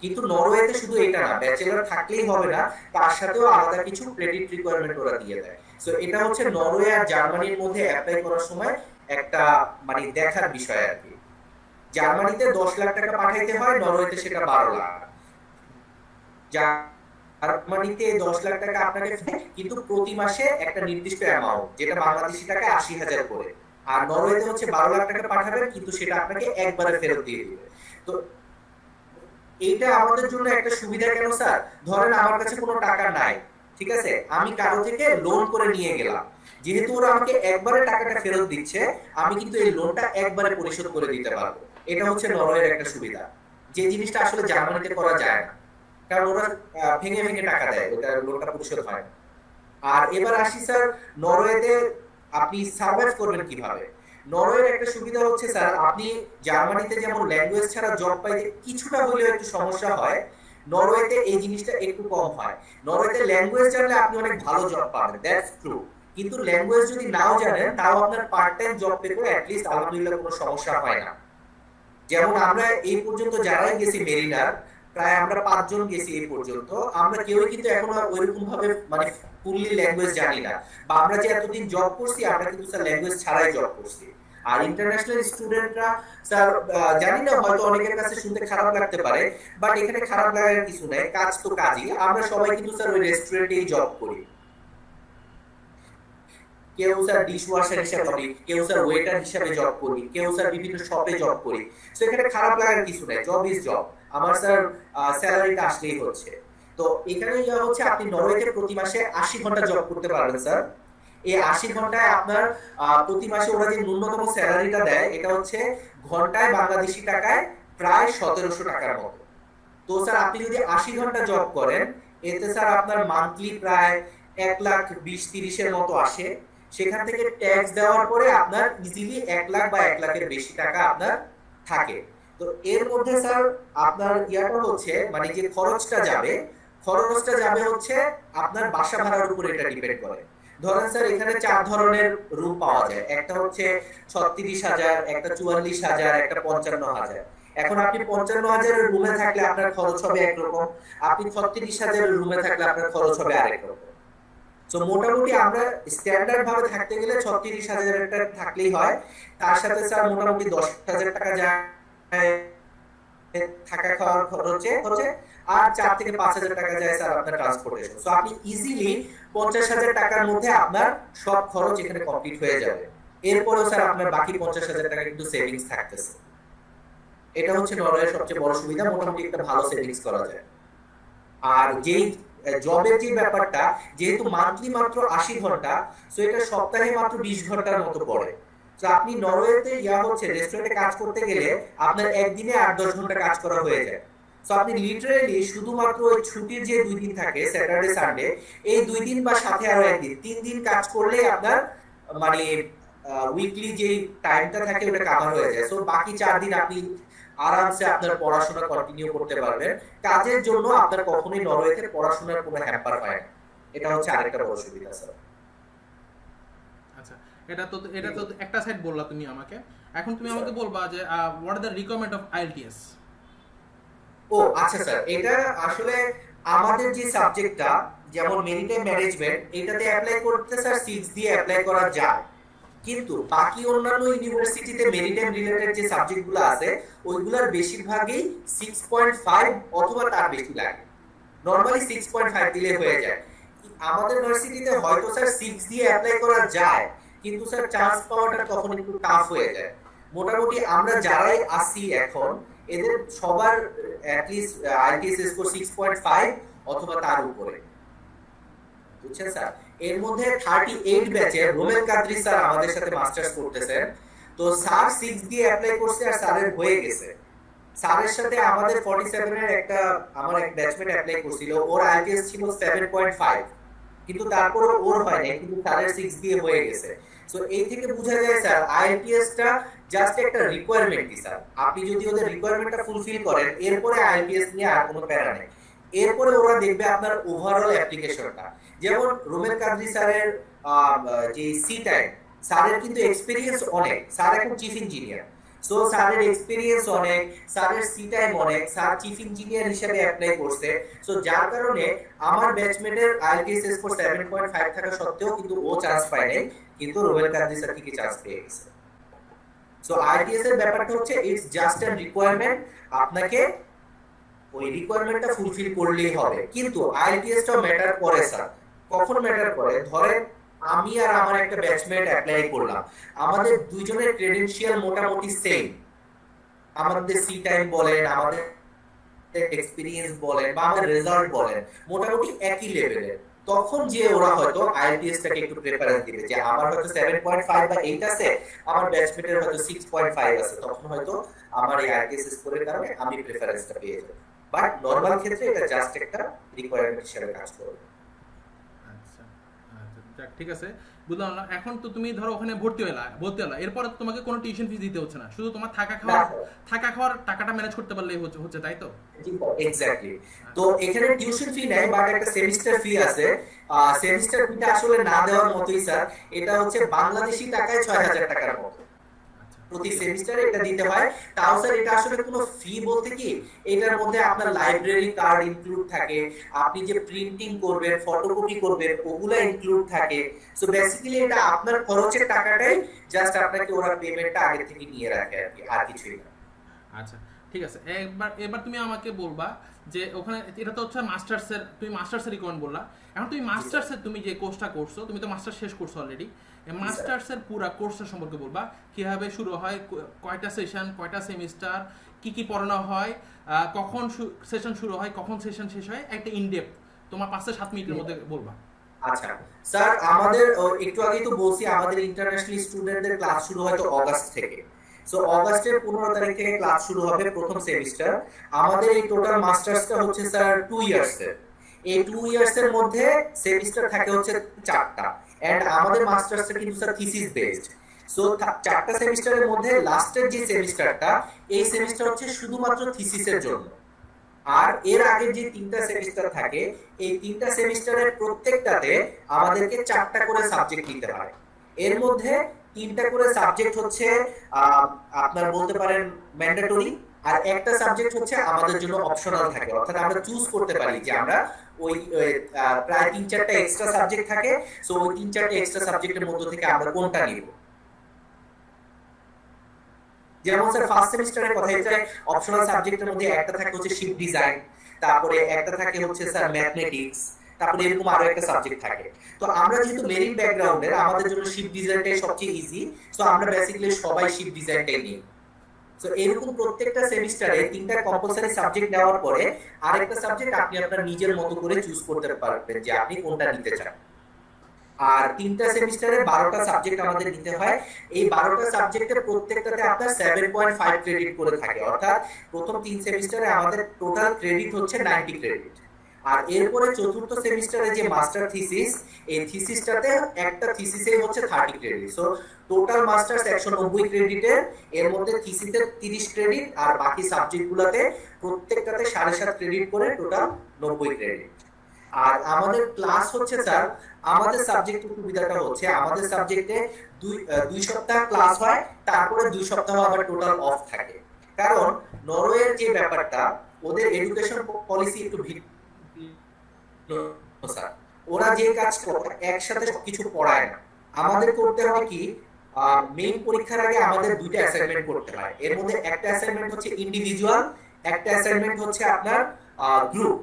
Speaker 3: কিন্তু নরওয়েতে শুধু এটা না, ব্যাচেলর থাকলেই হবে না, তার সাথেও আলাদা কিছু ক্রেডিট রিকোয়ারমেন্ট ওরা দিয়ে দেয়। সো এটা হচ্ছে নরওয়ে আর জার্মানির মধ্যে অ্যাপ্লাই করার সময় একটা মানে দেখার বিষয় আর কি। জার্মানিতে 10 লাখ টাকা পাঠাইতে হয়, নরওয়েতে সেটা 12 লাখ। জার্মানিতে 10 লাখ টাকা আপনাকে, কিন্তু প্রতি মাসে একটা নির্দিষ্ট অ্যামাউন্ট, যেটা বাংলাদেশি টাকায় 80,000 করে। আর নরওয়েতে হচ্ছে 12 লাখ টাকা পাঠাবেন, কিন্তু সেটা আপনাকে একবারে ফেরত দিয়ে দিবে। তো এইটা আমাদের জন্য একটা সুবিধা কেন স্যার, ধরেন আমার কাছে কোনো টাকা নাই, ঠিক আছে, আমি কারো থেকে লোন করে নিয়ে গেলাম, যেহেতু ওরা আমাকে একবারে টাকাটা ফেরত দিচ্ছে, আমি কিন্তু এই লোনটা একবারে পরিশোধ করে দিতে পারবো। এটা হচ্ছে নরওয়ের একটা সুবিধা, যে জিনিসটা আসলে জার্মানিতে করা যায় না, কারণ ওরা ভেঙে ভেঙে টাকা দেয়, ওটা লোনটা পরিশোধ হয় না। আর এবার আসি স্যার নরওয়েতে আপনি সার্ভাইভ করবেন কিভাবে। নরওয়ের একটা সুবিধা হচ্ছে স্যার, আপনি জার্মানিতে যেমন ল্যাঙ্গুয়েজ ছাড়া জব পাইতে কিছুটা হলেও একটু সমস্যা হয়, নরওয়েতে এই জিনিসটা একটু কম হয়। নরওয়েতে ল্যাঙ্গুয়েজ জানলে আপনি অনেক ভালো জব পাবেন, দ্যাটস ট্রু, কিন্তু ল্যাঙ্গুয়েজ যদি নাও জানেন তাও আপনার পার্ট টাইম জব পেতে অ্যাট লিস্ট আলহামদুলিল্লাহ কোনো সমস্যা হয় না। যেমন আমরা এই পর্যন্ত যারাই গেছি মেরিনার, প্রায় আমরা 5 জন গেছি এই পর্যন্ত, আমরা কেউই কিন্তু এখনো ওইরকম ভাবে মানে ফুললি ল্যাঙ্গুয়েজ জানি না, বা আমরা যে এতদিন জব করছি আমরা কিন্তু স্যার ল্যাঙ্গুয়েজ ছাড়াই জব করছি। আর ইন্টারন্যাশনাল স্টুডেন্টরা স্যার জানি না, হয়তো অনেকের কাছে শুনতে খারাপ লাগতে পারে, বাট এখানে খারাপ লাগার কিছু নাই, কাজ তো কাজই। আমরা সবাই কিন্তু স্যার ওই রেস্টুরেন্টেই জব করি, কেউ স্যার ডিশওয়াশার হিসেবে করি, কেউ স্যার ওয়েটার হিসেবে জব করি, কেউ স্যার বিভিন্ন শপে জব করি। সো এখানে খারাপ লাগার কিছু নাই, জব ইজ জব। আমার স্যার স্যালারিটা আসলেই হচ্ছে। তো এখানে যা হচ্ছে আপনি নরওয়েতে প্রতি মাসে 80 ঘন্টা জব করতে পারবেন স্যার। এই 80 ঘন্টায় আপনার প্রতি মাসে ওরা যে ন্যূনতম স্যালারিটা দেয় এটা হচ্ছে ঘন্টায় বাংলাদেশি টাকায় প্রায় 1700 টাকার মতো। তো স্যার আপনি যদি 80 ঘন্টা জব করেন এতে স্যার আপনার মান্থলি প্রায় 1,20,30 এর মতো আসে। সেখান থেকে ট্যাক্স দেওয়ার পরে আপনার ইজিলি 1 লাখ বা 1 লাখের বেশি টাকা আপনার থাকে। তো এর মধ্যে স্যার আপনার ইয়াটা হচ্ছে মানে যে খরচটা যাবে হচ্ছে আপনার বাসা ভাড়ার উপর এটা ডিপেন্ড করে। ধরেন স্যার এখানে 4 ধরনের রুম পাওয়া যায়, একটা হচ্ছে 36,000, একটা 44,000, একটা 55,000। এখন আপনি 55,000 এর রুমে থাকলে আপনার খরচ হবে একরকম, আপনি 36,000 এর রুমে থাকলে আপনার খরচ হবে আরেক রকম। তো মোটামুটি আমরা স্ট্যান্ডার্ড ভাবে থাকতে গেলে 36,000 এর থাকলেই হয়। তার সাথে স্যার মোটামুটি 10,000 টাকা যায় থাকা খাওয়ার খরচে আর 4 থেকে 5,000 টাকা যায় স্যার আপনার ট্রান্সপোর্টেশন। সো আপনি ইজিলি 50,000 টাকার মধ্যে আপনার সব খরচ এখানে কমপ্লিট হয়ে যাবে। এরপরেও স্যার আপনার বাকি 50,000 টাকা কিন্তু সেভিংস থাকতেছে। এটা হচ্ছে নরওয়ের সবচেয়ে বড় সুবিধা, মোটামুটি একটা ভালো সেভিংস করা যায়। আর যেই জবের যে ব্যাপারটা, যেহেতু মান্থলি মাত্র 80 ঘন্টা, সো এটা সপ্তাহে মাত্র 20 ঘন্টার মতো পড়ে। তো আপনি নরওয়েতে হচ্ছে রেস্টুরেন্টে কাজ করতে গেলে আপনার একদিনে 8-10 ঘন্টা কাজ করা হয়ে যায়। সো আপনি লিটারালি শুধুমাত্র ওই ছুটির যে 2 দিন থাকে স্যাটারডে সানডে, এই 2 দিন বা সাথে আরো একদিন 3 দিন কাজ করলে আপনার মানে উইকলি যে টাইমটা থাকে ওটা কভার হয়ে যায়। সো বাকি 4 দিন আপনি আরামসে আপনার পড়াশোনা কন্টিনিউ করতে পারবেন। কাজের জন্য আপনার কখনোই নরওয়েতে পড়াশোনার কোনো হ্যাম্পার হয় না। এটা হচ্ছে আরেকটা বড় সুবিধা স্যার।
Speaker 2: আচ্ছা, এটা তো একটা সাইড বললা তুমি আমাকে। এখন তুমি আমাকে বলবা যে what are the requirement of IELTS.
Speaker 3: ও আচ্ছা স্যার, এটা আসলে আমাদের যে সাবজেক্টটা যেমন মেরিটাইম ম্যানেজমেন্ট, এটাতে অ্যাপ্লাই করতে স্যার 6 দিয়ে অ্যাপ্লাই করা যায়। কিন্তু বাকি অন্যান্য ইউনিভার্সিটিতে মেরিটাইম রিলেটেড যে সাবজেক্টগুলো আছে ওইগুলোর বেশিরভাগই 6.5 অথবা তার বেশি লাগে। নরমালি 6.5 দিলে হয়ে যায়। আমাদের ইউনিভার্সিটিতে হয়তো স্যার 6 দিয়ে অ্যাপ্লাই করা যায়, কিন্তু স্যার চান্স পাওয়াটা তখন একটু টাফ হয়ে যায়। মোটামুটি আমরা যারাই আসি এখন এদের সবার অ্যাট লিস্ট আইটিএস স্কোর 6.5 অথবা তার উপরে, বুঝছেন স্যার। এর মধ্যে 38 ব্যাচের রোমেল কাদ্রি স্যার আমাদের সাথে মাস্টার্স করতেছেন। তো স্যার 6 দিয়ে অ্যাপ্লাই করছে আর স্যারের হয়ে গেছে। স্যারের সাথে আমাদের 47 এর আমার এক ব্যাচমেট অ্যাপ্লাই করছিল, ওর আইটিএস ছিল 7.5, কিন্তু তারপরও ওর হয় নাই, কিন্তু স্যারের 6 দিয়ে হয়ে গেছে। সো এই থেকে বোঝা যায় স্যার আইএলটিএস টা জাস্ট একটা রিকোয়ারমেন্টই স্যার। আপনি যদি ওদের রিকোয়ারমেন্টটা ফুলফিল করেন এরপরে আইএলটিএস নিয়ে আর কোনো প্যারা নেই। এরপরে ওরা দেখবে আপনার ওভারঅল অ্যাপ্লিকেশনটা। যেমন রোমেল কাদ্রি স্যারের যে সি টাইম, স্যারের কিন্তু এক্সপেরিয়েন্স অনেক, স্যার এখন চিফ ইঞ্জিনিয়ার। সো স্যারের এক্সপেরিয়েন্স অনেক, স্যারের সি টাইম অনেক, স্যার চিফ ইঞ্জিনিয়ার হিসেবে অ্যাপ্লাই করছে। সো যার কারণে আমার ব্যাচমেটের আইএলটিএস স্কোর 7.5 থাকা সত্ত্বেও কিন্তু ও চান্স পায় নাই, কিন্তু রোমেল কাদ্রি স্যার থেকে চান্স পেয়ে গেছে। সো আইএলটিএস এর ব্যাপারটা হচ্ছে ইটস জাস্ট এন রিকোয়ারমেন্ট, আপনাকে ওই রিকোয়ারমেন্টটা ফুলফিল করলেই হবে। কিন্তু আইএলটিএসটাও ম্যাটার করে স্যার। কখন ম্যাটার করে? ধরেন আমি আর আমার একটা ব্যাচমেট অ্যাপ্লাই করলাম, আমাদের দুইজনের ক্রেডেনশিয়াল মোটামুটি সেম, আমাদের সি টাইম বলেন, আমাদের এক্সপেরিয়েন্স বলেন বা আমাদের রেজাল্ট বলেন মোটামুটি একই লেভেলের। তখন যে ওরা হয়তো আইএলটিএস টাকে একটু প্রেফারেন্স দিবে, যে আমার হয়তো 7.5 বা 8 আছে, আমার ব্যাচমেটের হয়তো 6.5 আছে, তখন হয়তো আমার এই আইএলটিএস স্কোরের কারণে আমি প্রেফারেন্সটা পেয়ে যাব। বাট নরমাল ক্ষেত্রে এটা জাস্ট একটা রিকোয়ারমেন্ট হিসেবে কাজ করবে।
Speaker 2: আচ্ছা আচ্ছা, ঠিক আছে, বুঝলাম না। এখন তো তুমি ধরো ওখানে ভর্তি হলা, এরপর তোমাকে কোনো টিউশন ফি দিতে হচ্ছে না, শুধু তোমার থাকা খাওয়ার টাকাটা ম্যানেজ করতে পারলেই হচ্ছে, তাই তো?
Speaker 3: এক্স্যাক্টলি। তো এখানে টিউশন ফি নাই, বাট একটা সেমিস্টার ফি আছে। সেমিস্টার ফিটা আসলে না দেওয়ার মতোই স্যার। এটা হচ্ছে বাংলাদেশি টাকায় 6,000 টাকার মতো প্রতি সেমিস্টারে এটা দিতে হয়। তাও স্যার এটা আসলে কোনো ফি বলতে কি, এটার মধ্যে আপনার লাইব্রেরি কার্ড ইনক্লুড থাকে, আপনি যে প্রিন্টিং করবেন, ফটোকপি করবেন, ওগুলা ইনক্লুড থাকে। সো বেসিক্যালি এটা আপনার খরচের টাকাটাই জাস্ট আপনাকে ওরা পেমেন্টটা আগে থেকে নিয়ে রাখে আর কি, আর কিছুই না।
Speaker 2: আচ্ছা ঠিক আছে, এবার তুমি আমাকে বলবা যে ওখানে এটা তো হচ্ছে মাস্টার্সের, তুমি মাস্টার্সের রিকমেন্ড বললা। এখন তুমি মাস্টার্সের তুমি যে কোর্সটা করছো, তুমি তো মাস্টার্স শেষ করছো অলরেডি, মাস্টার্সের পুরো কোর্সটা সম্পর্কে বলবা, কিভাবে শুরু হয়, কয়টা সেশন, কয়টা সেমিস্টার, কি কি পড়ানো হয়, কখন সেশন শুরু হয়, কখন সেশন শেষ হয়, একটা ইনডেপথ তোমার 5 থেকে 7 মিনিটের মধ্যে বলবা।
Speaker 3: আচ্ছা স্যার, আমাদের একটু আগেই তো বলছি আমাদের ইন্টারন্যাশনাল স্টুডেন্টদের ক্লাস শুরু হয় তো অগাস্ট থেকে। সো অগাস্টের 15 তারিখ থেকে ক্লাস শুরু হবে প্রথম সেমিস্টার। আমাদের এই টোটাল মাস্টার্সটা হচ্ছে স্যার 2 ইয়ার্স এর। এই 2 ইয়ার্স এর মধ্যে সেমিস্টার থাকে হচ্ছে 4টা, এন্ড আমাদের মাস্টার্সটা কিন্তু স্যার থিসিস বেসড। সো 4টা সেমিস্টারের মধ্যে লাস্টের যে সেমিস্টারটা, এই সেমিস্টার হচ্ছে শুধুমাত্র থিসিসের জন্য। আর এর আগে যে 3টা সেমিস্টার থাকে, এই 3টা সেমিস্টারের প্রত্যেকটাতে আমাদেরকে 4টা করে সাবজেক্ট নিতে হয়। এর মধ্যে 3টা করে সাবজেক্ট হচ্ছে আপনার বলতে পারেন ম্যান্ডেটরি, আর একটা সাবজেক্ট হচ্ছে আমাদের জন্য অপশনাল থাকে, অর্থাৎ আমরা চুজ করতে পারি যে আমরা ওই প্রায় 3-4টা এক্সট্রা সাবজেক্ট থাকে। সো ওই 3-4টা এক্সট্রা সাবজেক্টের মধ্যে থেকে আমরা কোনটা নিব। যেমন স্যার ফার্স্ট সেমিস্টারের কথা হচ্ছে অপশনাল সাবজেক্টের মধ্যে একটা থাকে হচ্ছে শিপ ডিজাইন, তারপরে একটা থাকে হচ্ছে স্যার ম্যাথমেটিক্স, তারপরে এরকম আরো একটা সাবজেক্ট থাকে। তো আমরা যেহেতু মেরিন ব্যাকগ্রাউন্ডের, আমাদের জন্য শিপ ডিজাইনটাই সবচেয়ে ইজি। সো আমরা বেসিক্যালি সবাই শিপ ডিজাইনটাই নিই। সো এরকম প্রত্যেকটা সেমিস্টারে 3টা কম্পালসরি সাবজেক্ট নেওয়ার পরে আরেকটা সাবজেক্ট আপনি আপনার নিজের মতো করে চুজ করতে পারবেন যে আপনি কোনটা নিতে চান। আর 3টা সেমিস্টারে 12টা সাবজেক্ট আমাদের নিতে হয়। এই 12টা সাবজেক্টের প্রত্যেকটাতে আপনার 7.5 ক্রেডিট করে থাকে, অর্থাৎ প্রথম 3 সেমিস্টারে আমাদের টোটাল ক্রেডিট হচ্ছে 90 ক্রেডিট। আর এরপরে চতুর্থ সেমিস্টারে যে মাস্টার থিসিস, এই থিসিসটাতে একটা থিসিসে হচ্ছে 30 ক্রেডিট। সো টোটাল মাস্টার্স 190 ক্রেডিটের, এর মধ্যে থিসিসে 30 ক্রেডিট আর বাকি সাবজেক্টগুলোতে প্রত্যেকটাতে 7.5 ক্রেডিট করে টোটাল 90 ক্রেডিট। আর আমাদের ক্লাস হচ্ছে স্যার, আমাদের সাবজেক্টের সুবিধাটা হচ্ছে আমাদের সাবজেক্টে 2 সপ্তাহ ক্লাস হয়, তারপরে 2 সপ্তাহ আবার টোটাল অফ থাকে। কারণ নরওয়ের যে ব্যাপারটা, ওদের এডুকেশন পলিসি একটু স্যার, ওরা যে কাজ করে একসাথে সবকিছু পড়ায় না। আমাদের করতে হয় কি, মেইন পরীক্ষার আগে আমাদের 2টা অ্যাসাইনমেন্ট করতে হয়। এর মধ্যে একটা অ্যাসাইনমেন্ট হচ্ছে ইন্ডিভিজুয়াল, একটা অ্যাসাইনমেন্ট হচ্ছে আপনার গ্রুপ।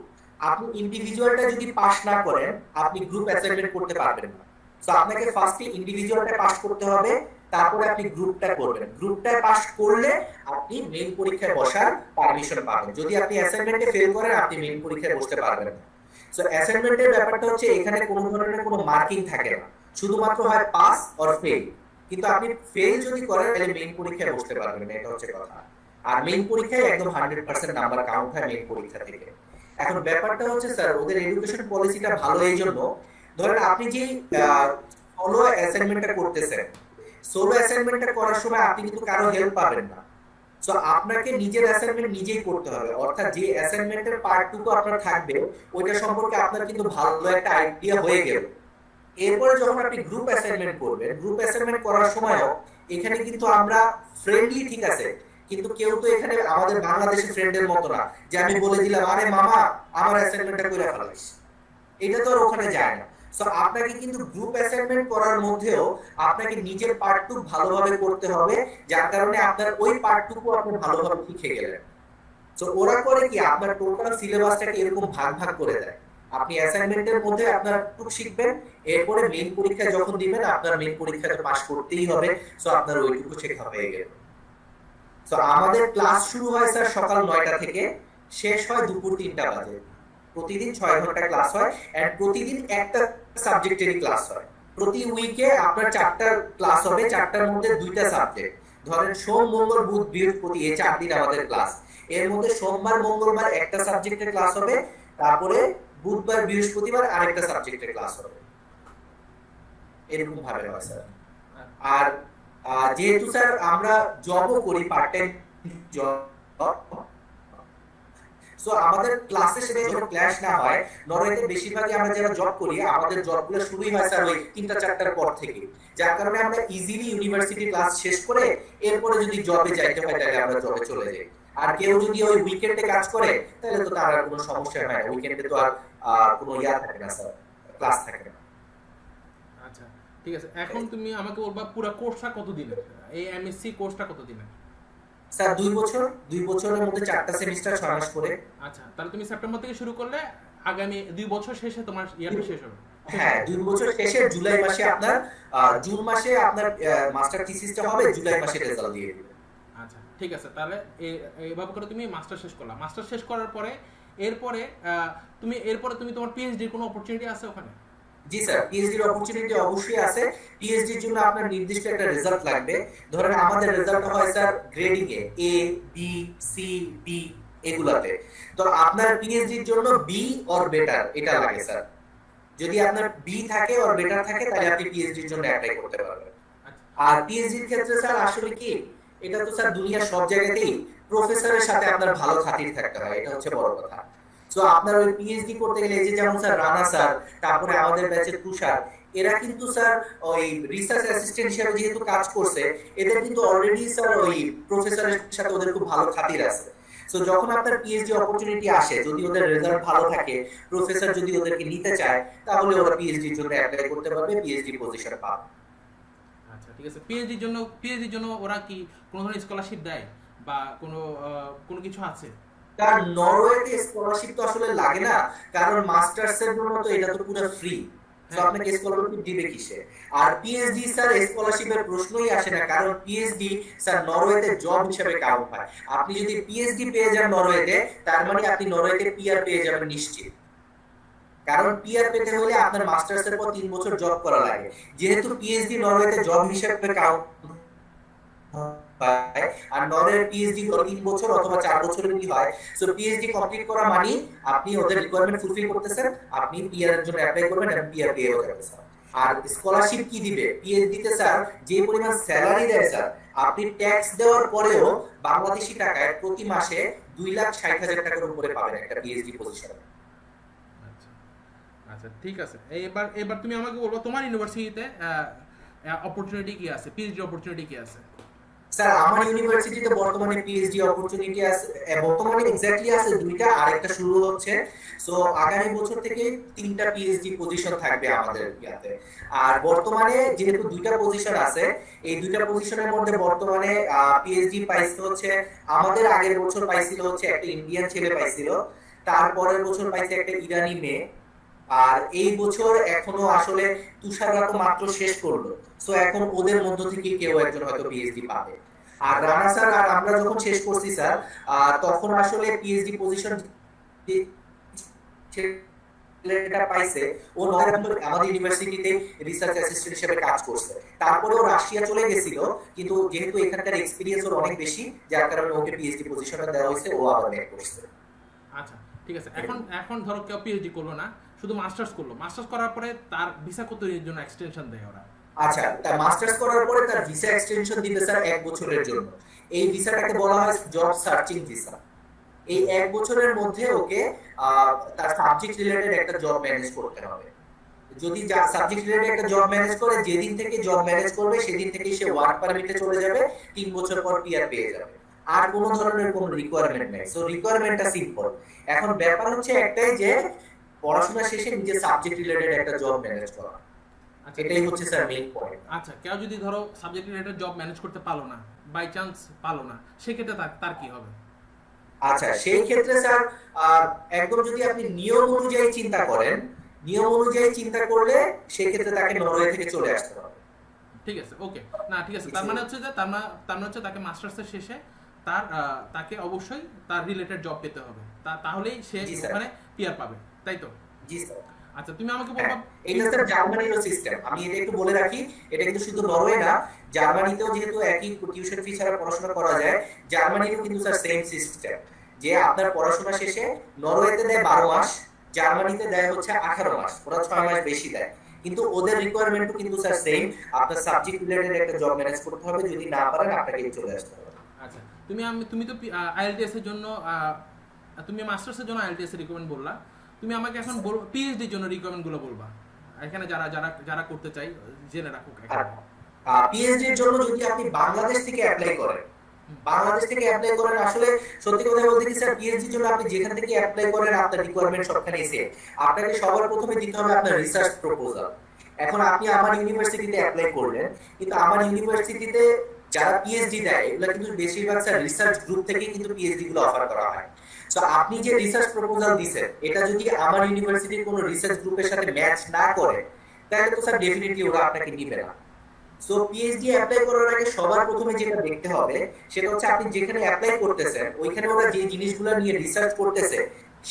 Speaker 3: আপনি ইন্ডিভিজুয়ালটা যদি পাস না করেন, আপনি গ্রুপ অ্যাসাইনমেন্ট করতে পারবেন না। সো আপনাকে ফার্স্টে ইন্ডিভিজুয়ালটা পাস করতে হবে, তারপরে আপনি গ্রুপটা করবেন। গ্রুপটা পাস করলে আপনি মেইন পরীক্ষায় বসার পারমিশন পাবেন। যদি আপনি অ্যাসাইনমেন্টে ফেল করেন, আপনি মেইন পরীক্ষায় বসতে পারবেন না। সো অ্যাসাইনমেন্টের ব্যাপারটা হচ্ছে এখানে কোনো ধরনের কোনো মার্কিং থাকে না, শুধুমাত্র হয় পাস অর ফেল। কিন্তু আপনি ফেল যদি করেন তাহলে মেইন পরীক্ষায় বসতে পারবেন না, এটা হচ্ছে কথা। আর মেইন পরীক্ষায় একদম 100% নাম্বার কাউন্ট হয় মেইন পরীক্ষা থেকে। এখন ব্যাপারটা হচ্ছে স্যার, ওদের এডুকেশন পলিসিটা ভালো এই জন্য, ধরেন আপনি যে সোলো অ্যাসাইনমেন্টটা করতেছেন, সোলো অ্যাসাইনমেন্টটা করার সময় আপনি কিন্তু কারো হেল্প পাবেন না। সো আপনাকে নিজের অ্যাসাইনমেন্ট নিজেই করতে হবে, অর্থাৎ যে অ্যাসাইনমেন্টের পার্টটুকু আপনার থাকবে ওইটা সম্পর্কে আপনার কিন্তু ভালো একটা আইডিয়া হয়ে গেল। এরপরে যখন আপনি গ্রুপ অ্যাসাইনমেন্ট করবেন, গ্রুপ অ্যাসাইনমেন্ট করার সময়ও এখানে কিন্তু আমরা ফ্রেন্ডলি, ঠিক আছে, কিন্তু কেউ তো এখানে আমাদের বাংলাদেশি ফ্রেন্ডের মতো না যে আমি বলে দিলাম আরে মামা আমার অ্যাসাইনমেন্টটা করে ফেলাইস, এটা তো আর ওখানে যায় না। সো আপনাকে কিন্তু গ্রুপ অ্যাসাইনমেন্ট করার মধ্যেও আপনাকে নিজের পার্টটুকু ভালোভাবে করতে হবে, যার কারণে আপনার ওই পার্টটুকু আপনি ভালোভাবে শিখে গেলেন। সো ওরা করে কি, আপনার টোটাল সিলেবাসটাকে এরকম ভাগ ভাগ করে দেয়। আপনি অ্যাসাইনমেন্টের মধ্যে আপনার টুকু শিখবেন, এরপরে মেইন পরীক্ষা যখন দিবেন আপনার মেইন পরীক্ষাতে পাস করতেই হবে। সো আপনার ওইটুকু শেখা হয়ে গেল। সো আমাদের ক্লাস শুরু হয় স্যার সকাল 9টা থেকে, শেষ হয় দুপুর 3টা বাজে। প্রতিদিন 6 ঘন্টা ক্লাস হয়, এন্ড প্রতিদিন একটা সাবজেক্টেরই ক্লাস হয়। প্রতি উইকে আপনার 4টা ক্লাস হবে, 4টার মধ্যে 2টা সাবজেক্ট। ধরেন সোম মঙ্গল বুধ বৃহস্পতি এই 4 দিন আমাদের ক্লাস। এর মধ্যে সোমবার মঙ্গলবার একটা সাবজেক্টের ক্লাস হবে, তারপরে বুধবার বৃহস্পতিবার আরেকটা সাবজেক্টের ক্লাস হবে। এরকম ভাবে হয় স্যার। আর যেহেতু স্যার আমরা জবও করি, পার্ট টাইম জব, সো আমাদের ক্লাসের সাথে যখন ক্ল্যাশ না হয়, নরওয়েতে বেশিরভাগই আমরা যারা জব করি আমাদের জবগুলো শুরুই হয় স্যার ওই 3টা-4টার পর থেকে, যার কারণে আমরা ইজিলি ইউনিভার্সিটি ক্লাস শেষ করে এরপরে যদি জবে যাইতে হয় তাহলে আমরা জবে চলে যাই। আর কেউ যদি ওই উইকেন্ডে কাজ করে তাহলে তো তার আর কোনো সমস্যা হয় না, উইকেন্ডে তো আর কোনো ইয়া থাকে না স্যার, ক্লাস থাকে না।
Speaker 2: আচ্ছা ঠিক আছে, এখন তুমি আমাকে বলবা পুরো কোর্সটা কত দিনের, এই এমএসসি কোর্সটা কত দিনের?
Speaker 3: স্যার 2 বছর, 2 বছরের মধ্যে 4টা সেমিস্টার 6 মাস করে।
Speaker 2: আচ্ছা, তাহলে তুমি সেপ্টেম্বর থেকে শুরু করলে আগামী 2 বছর শেষে তোমার ইয়ারটা শেষ হবে।
Speaker 3: হ্যাঁ, 2 বছর শেষে জুলাই মাসে আপনার জুন মাসে আপনার মাস্টার থিসিসটা হবে, জুলাই মাসে রেজাল্ট দিয়ে দিবে।
Speaker 2: আচ্ছা ঠিক আছে, তাহলে এভাবে করে তুমি মাস্টার শেষ করলা। মাস্টার শেষ করার পরে এরপরে তুমি তোমার পিএইচডি কোনো অপরচুনিটি আছে ওখানে?
Speaker 3: জি স্যার, পিএইচডি এর অপরচুনিটি অবশ্যই আছে। পিএইচডি এর জন্য আপনার নির্দিষ্ট একটা রেজাল্ট লাগবে। ধরেন আমাদের রেজাল্ট হয় sir grading A B C D এগুলাতে। তো আপনার পিএইচডি এর জন্য বি অর বেটার এটা লাগে স্যার। যদি আপনার বি থাকে অর বেটার থাকে তাহলে আপনি পিএইচডি এর জন্য অ্যাপ্লাই করতে পারবেন। আর পিএইচডি এর ক্ষেত্রে স্যার আসলে কি, এটা তো স্যার দুনিয়ার সব জায়গাতেই প্রফেসরের সাথে আপনার ভালো খাতির থাকতে হয়, এটা হচ্ছে বড় কথা। সো আপনার ওই পিএইচডি করতে গেলে এই যে যেমন স্যার রানা স্যার, তারপরে আমাদের ব্যাচের তুষার, এরা কিন্তু স্যার ওই রিসার্চ অ্যাসিস্ট্যান্ট হিসেবে যেহেতু কাজ করছে, এদের কিন্তু অলরেডি স্যার ওই প্রফেসরের সাথে ওদের খুব ভালো খাতির আছে। সো যখন আপনার পিএইচডি অপরচুনিটি আসে, যদি ওদের রেজাল্ট ভালো থাকে, প্রফেসর যদি ওদেরকে নিতে চায়, তাহলে ওরা পিএইচডির জন্য অ্যাপ্লাই করতে পারবে, পিএইচডি পজিশন পাবে।
Speaker 2: আচ্ছা ঠিক আছে। পিএইচডির জন্য ওরা কি কোনো ধরনের স্কলারশিপ দেয় বা কোনো কিছু আছে?
Speaker 3: কারণ নরওয়েতে স্কলারশিপ তো আসলে লাগে না, কারণ মাস্টার্স এর জন্য তো এটা তো পুরো ফ্রি। তো আপনাকে স্কলারশিপ দিবে কিসে? আর পিএইচডি স্যার স্কলারশিপের প্রশ্নই আসে না, কারণ পিএইচডি স্যার নরওয়েতে জব হিসেবে কাউন্ট হয়। আপনি যদি পিএইচডি পেয়ে যান নরওয়েতে, তার মানে আপনি নরওয়েতে পিআর পেয়ে যাবেন নিশ্চিত। কারণ পিআর পেতে হলে আপনার মাস্টার্স এর পর 3 বছর জব করা লাগে। যেহেতু পিএইচডি নরওয়েতে জব হিসেবে কাউন্ট হয়, আর নরওয়ের পিএইচডি 3 বছর অথবা 4 বছরের কি হয়, সো পিএইচডি কমপ্লিট করা মানে আপনি ওদের রিকোয়ারমেন্ট ফুলফিল করতেছেন, আপনি পিআর এর জন্য অ্যাপ্লাই করবেন এবং পিআর পেয়ে যাবেন স্যার। আর স্কলারশিপ কি দিবে পিএইচডি তে স্যার? যে পরিমাণ স্যালারি দেয় স্যার, আপনি ট্যাক্স দেওয়ার পরেও বাংলাদেশী টাকায় প্রতি মাসে 2,60,000 টাকার উপরে পাবেন একটা পিএইচডি পজিশনে।
Speaker 2: আচ্ছা আচ্ছা ঠিক আছে। এবার তুমি আমাকে বলবো তোমার ইউনিভার্সিটিতে অপরচুনিটি কি আছে, পিএইচডি অপরচুনিটি কি আছে?
Speaker 3: স্যার আমার ইউনিভার্সিটিতে বর্তমানে পিএইচডি অপরচুনিটি আছে, বর্তমানে এক্স্যাক্টলি আছে দুইটা, আরেকটা শুরু হচ্ছে। সো আগামী বছর থেকে 3টা পিএইচডি পজিশন থাকবে আমাদের ইয়াতে। আর বর্তমানে যেহেতু 2টা পজিশন আছে, এই 2টা পজিশনের মধ্যে বর্তমানে পিএইচডি পাইছে হচ্ছে, আমাদের আগের বছর পাইছিল হচ্ছে একটা ইন্ডিয়ান ছেলে পাইছিল, তারপরের বছর পাইছে একটা ইরানি মেয়ে, আর এই বছর এখনো আসলে তুষাররা তো মাত্র শেষ করলো। সো এখন ওদের মধ্য থেকে কেউ একজন হয়তো পিএইচডি পাবে। আর রানা স্যার আর আমরা যখন শেষ করছি স্যার, তখন আসলে পিএইচডি পজিশন ছেলেটা পাইছে, ও নভেম্বর আমাদের ইউনিভার্সিটিতে রিসার্চ অ্যাসিস্ট্যান্ট হিসেবে কাজ করছে। তারপরে ও রাশিয়া চলে গেছিল, কিন্তু যেহেতু এখানকার এক্সপেরিয়েন্স ওর অনেক বেশি, যার কারণে ওকে পিএইচডি পজিশনটা দেওয়া হয়েছে, ও আবার ব্যাক করছে।
Speaker 2: আচ্ছা ঠিক আছে। এখন ধরো কেউ পিএইচডি করলো না, শুধু মাস্টার্স করলো, মাস্টার্স করার পরে তার ভিসা কত দিনের জন্য এক্সটেনশন দেয় ওরা?
Speaker 3: আচ্ছা, তার মাস্টার্স করার পরে তার ভিসা এক্সটেনশন দিবে স্যার 1 বছরের জন্য। এই ভিসাটাকে বলা হয় জব সার্চিং ভিসা। এই 1 বছরের মধ্যে ওকে তার সাবজেক্ট রিলেটেড একটা জব ম্যানেজ করতে হবে। যদি সাবজেক্ট রিলেটেড একটা জব ম্যানেজ করে, যেদিন থেকে জব ম্যানেজ করবে সেদিন থেকে সে ওয়ার্ক পারমিটে চলে যাবে, 3 বছর পর পিআর পেয়ে যাবে। আর কোনো ধরনের কোনো রিকোয়ারমেন্ট নেই। সো রিকোয়ারমেন্টটা সিম্পল। এখন ব্যাপার হচ্ছে একটাই, যে পড়াশোনা শেষে নিজের সাবজেক্ট রিলেটেড একটা জব ম্যানেজ করা। এটাই হচ্ছে স্যার মেইন পয়েন্ট।
Speaker 2: আচ্ছা, কেউ যদি ধরো সাবজেক্ট রিলেটেড জব ম্যানেজ করতে পারলো না, বাই চান্স পারলো না, সেক্ষেত্রে তার কি হবে?
Speaker 3: আচ্ছা, সেই ক্ষেত্রে স্যার একদম যদি আপনি নিয়ম অনুযায়ী চিন্তা করেন, নিয়ম অনুযায়ী চিন্তা করলে সেই ক্ষেত্রে তাকে নরওয়ে থেকে চলে আসতে হবে।
Speaker 2: ঠিক আছে, ওকে। না ঠিক আছে, তার মানে হচ্ছে যে তাকে মাস্টার্সের শেষে তাকে অবশ্যই তার রিলেটেড জব পেতে হবে, তাহলেই সে ওখানে পিআর পাবে, তাই তো?
Speaker 3: জি স্যার।
Speaker 2: আচ্ছা, তুমি আমাকে বলবা
Speaker 3: এটা স্যার জার্মানির সিস্টেম। আমি এটা একটু বলে রাখি, এটা কিন্তু শুধু নরওয়ে না, জার্মানিতেও যেহেতু একই টিউশন ফি ছাড়া পড়াশোনা করা যায়, জার্মানিতেও কিন্তু স্যার সেম সিস্টেম, যে আপনার পড়াশোনা শেষে নরওয়েতে দেয় 12 মাস, জার্মানিতে দেয় হচ্ছে 18 মাস, ওরা 6 মাস বেশি দেয়। কিন্তু ওদের রিকোয়ারমেন্টও কিন্তু স্যার সেম, আপনার সাবজেক্ট রিলেটেড একটা জব ম্যানেজ করতে হবে, যদি না পারেন আপনাকে চলে আসতে হবে।
Speaker 2: আচ্ছা, তুমি তো আইএলটিএস এর জন্য, তুমি মাস্টার্সের জন্য আইএলটিএস এর রিকমেন্ড বললা, তুমি আমাকে এখন পিএইচডি এর জন্য রিকমেন্ড গুলো বলবা, এখানে যারা করতে চাই জেনে রাখুক।
Speaker 3: পিএইচডি এর জন্য যদি আপনি বাংলাদেশ থেকে অ্যাপ্লাই করেন, আসলে সত্যি কথা বলতে কি স্যার, পিএইচডি এর জন্য আপনি যেখান থেকে অ্যাপ্লাই করেন আপনার রিকোয়ারমেন্ট সবখানে এসে আপনাকে সবার প্রথমে দিতে হবে আপনার রিসার্চ প্রপোজাল। এখন আপনি আমার ইউনিভার্সিটিতে অ্যাপ্লাই করলেন, কিন্তু আমার ইউনিভার্সিটিতে যারা পিএইচডি দেয় এগুলো কিন্তু বেশিরভাগ স্যার রিসার্চ গ্রুপ থেকেই কিন্তু পিএইচডি গুলো অফার করা হয়। সো আপনি যে রিসার্চ প্রপোজাল দিবেন, এটা যদি আমার ইউনিভার্সিটির কোনো রিসার্চ গ্রুপের সাথে ম্যাচ না করে, তাহলে তো স্যার ডেফিনেটলি ওরা আপনাকে নিবে না। সো পিএইচডি অ্যাপ্লাই করার আগে সবার প্রথমে যেটা দেখতে হবে সেটা হচ্ছে আপনি যেখানে অ্যাপ্লাই করতেছেন ওইখানে ওরা যে জিনিসগুলো নিয়ে রিসার্চ করতেছে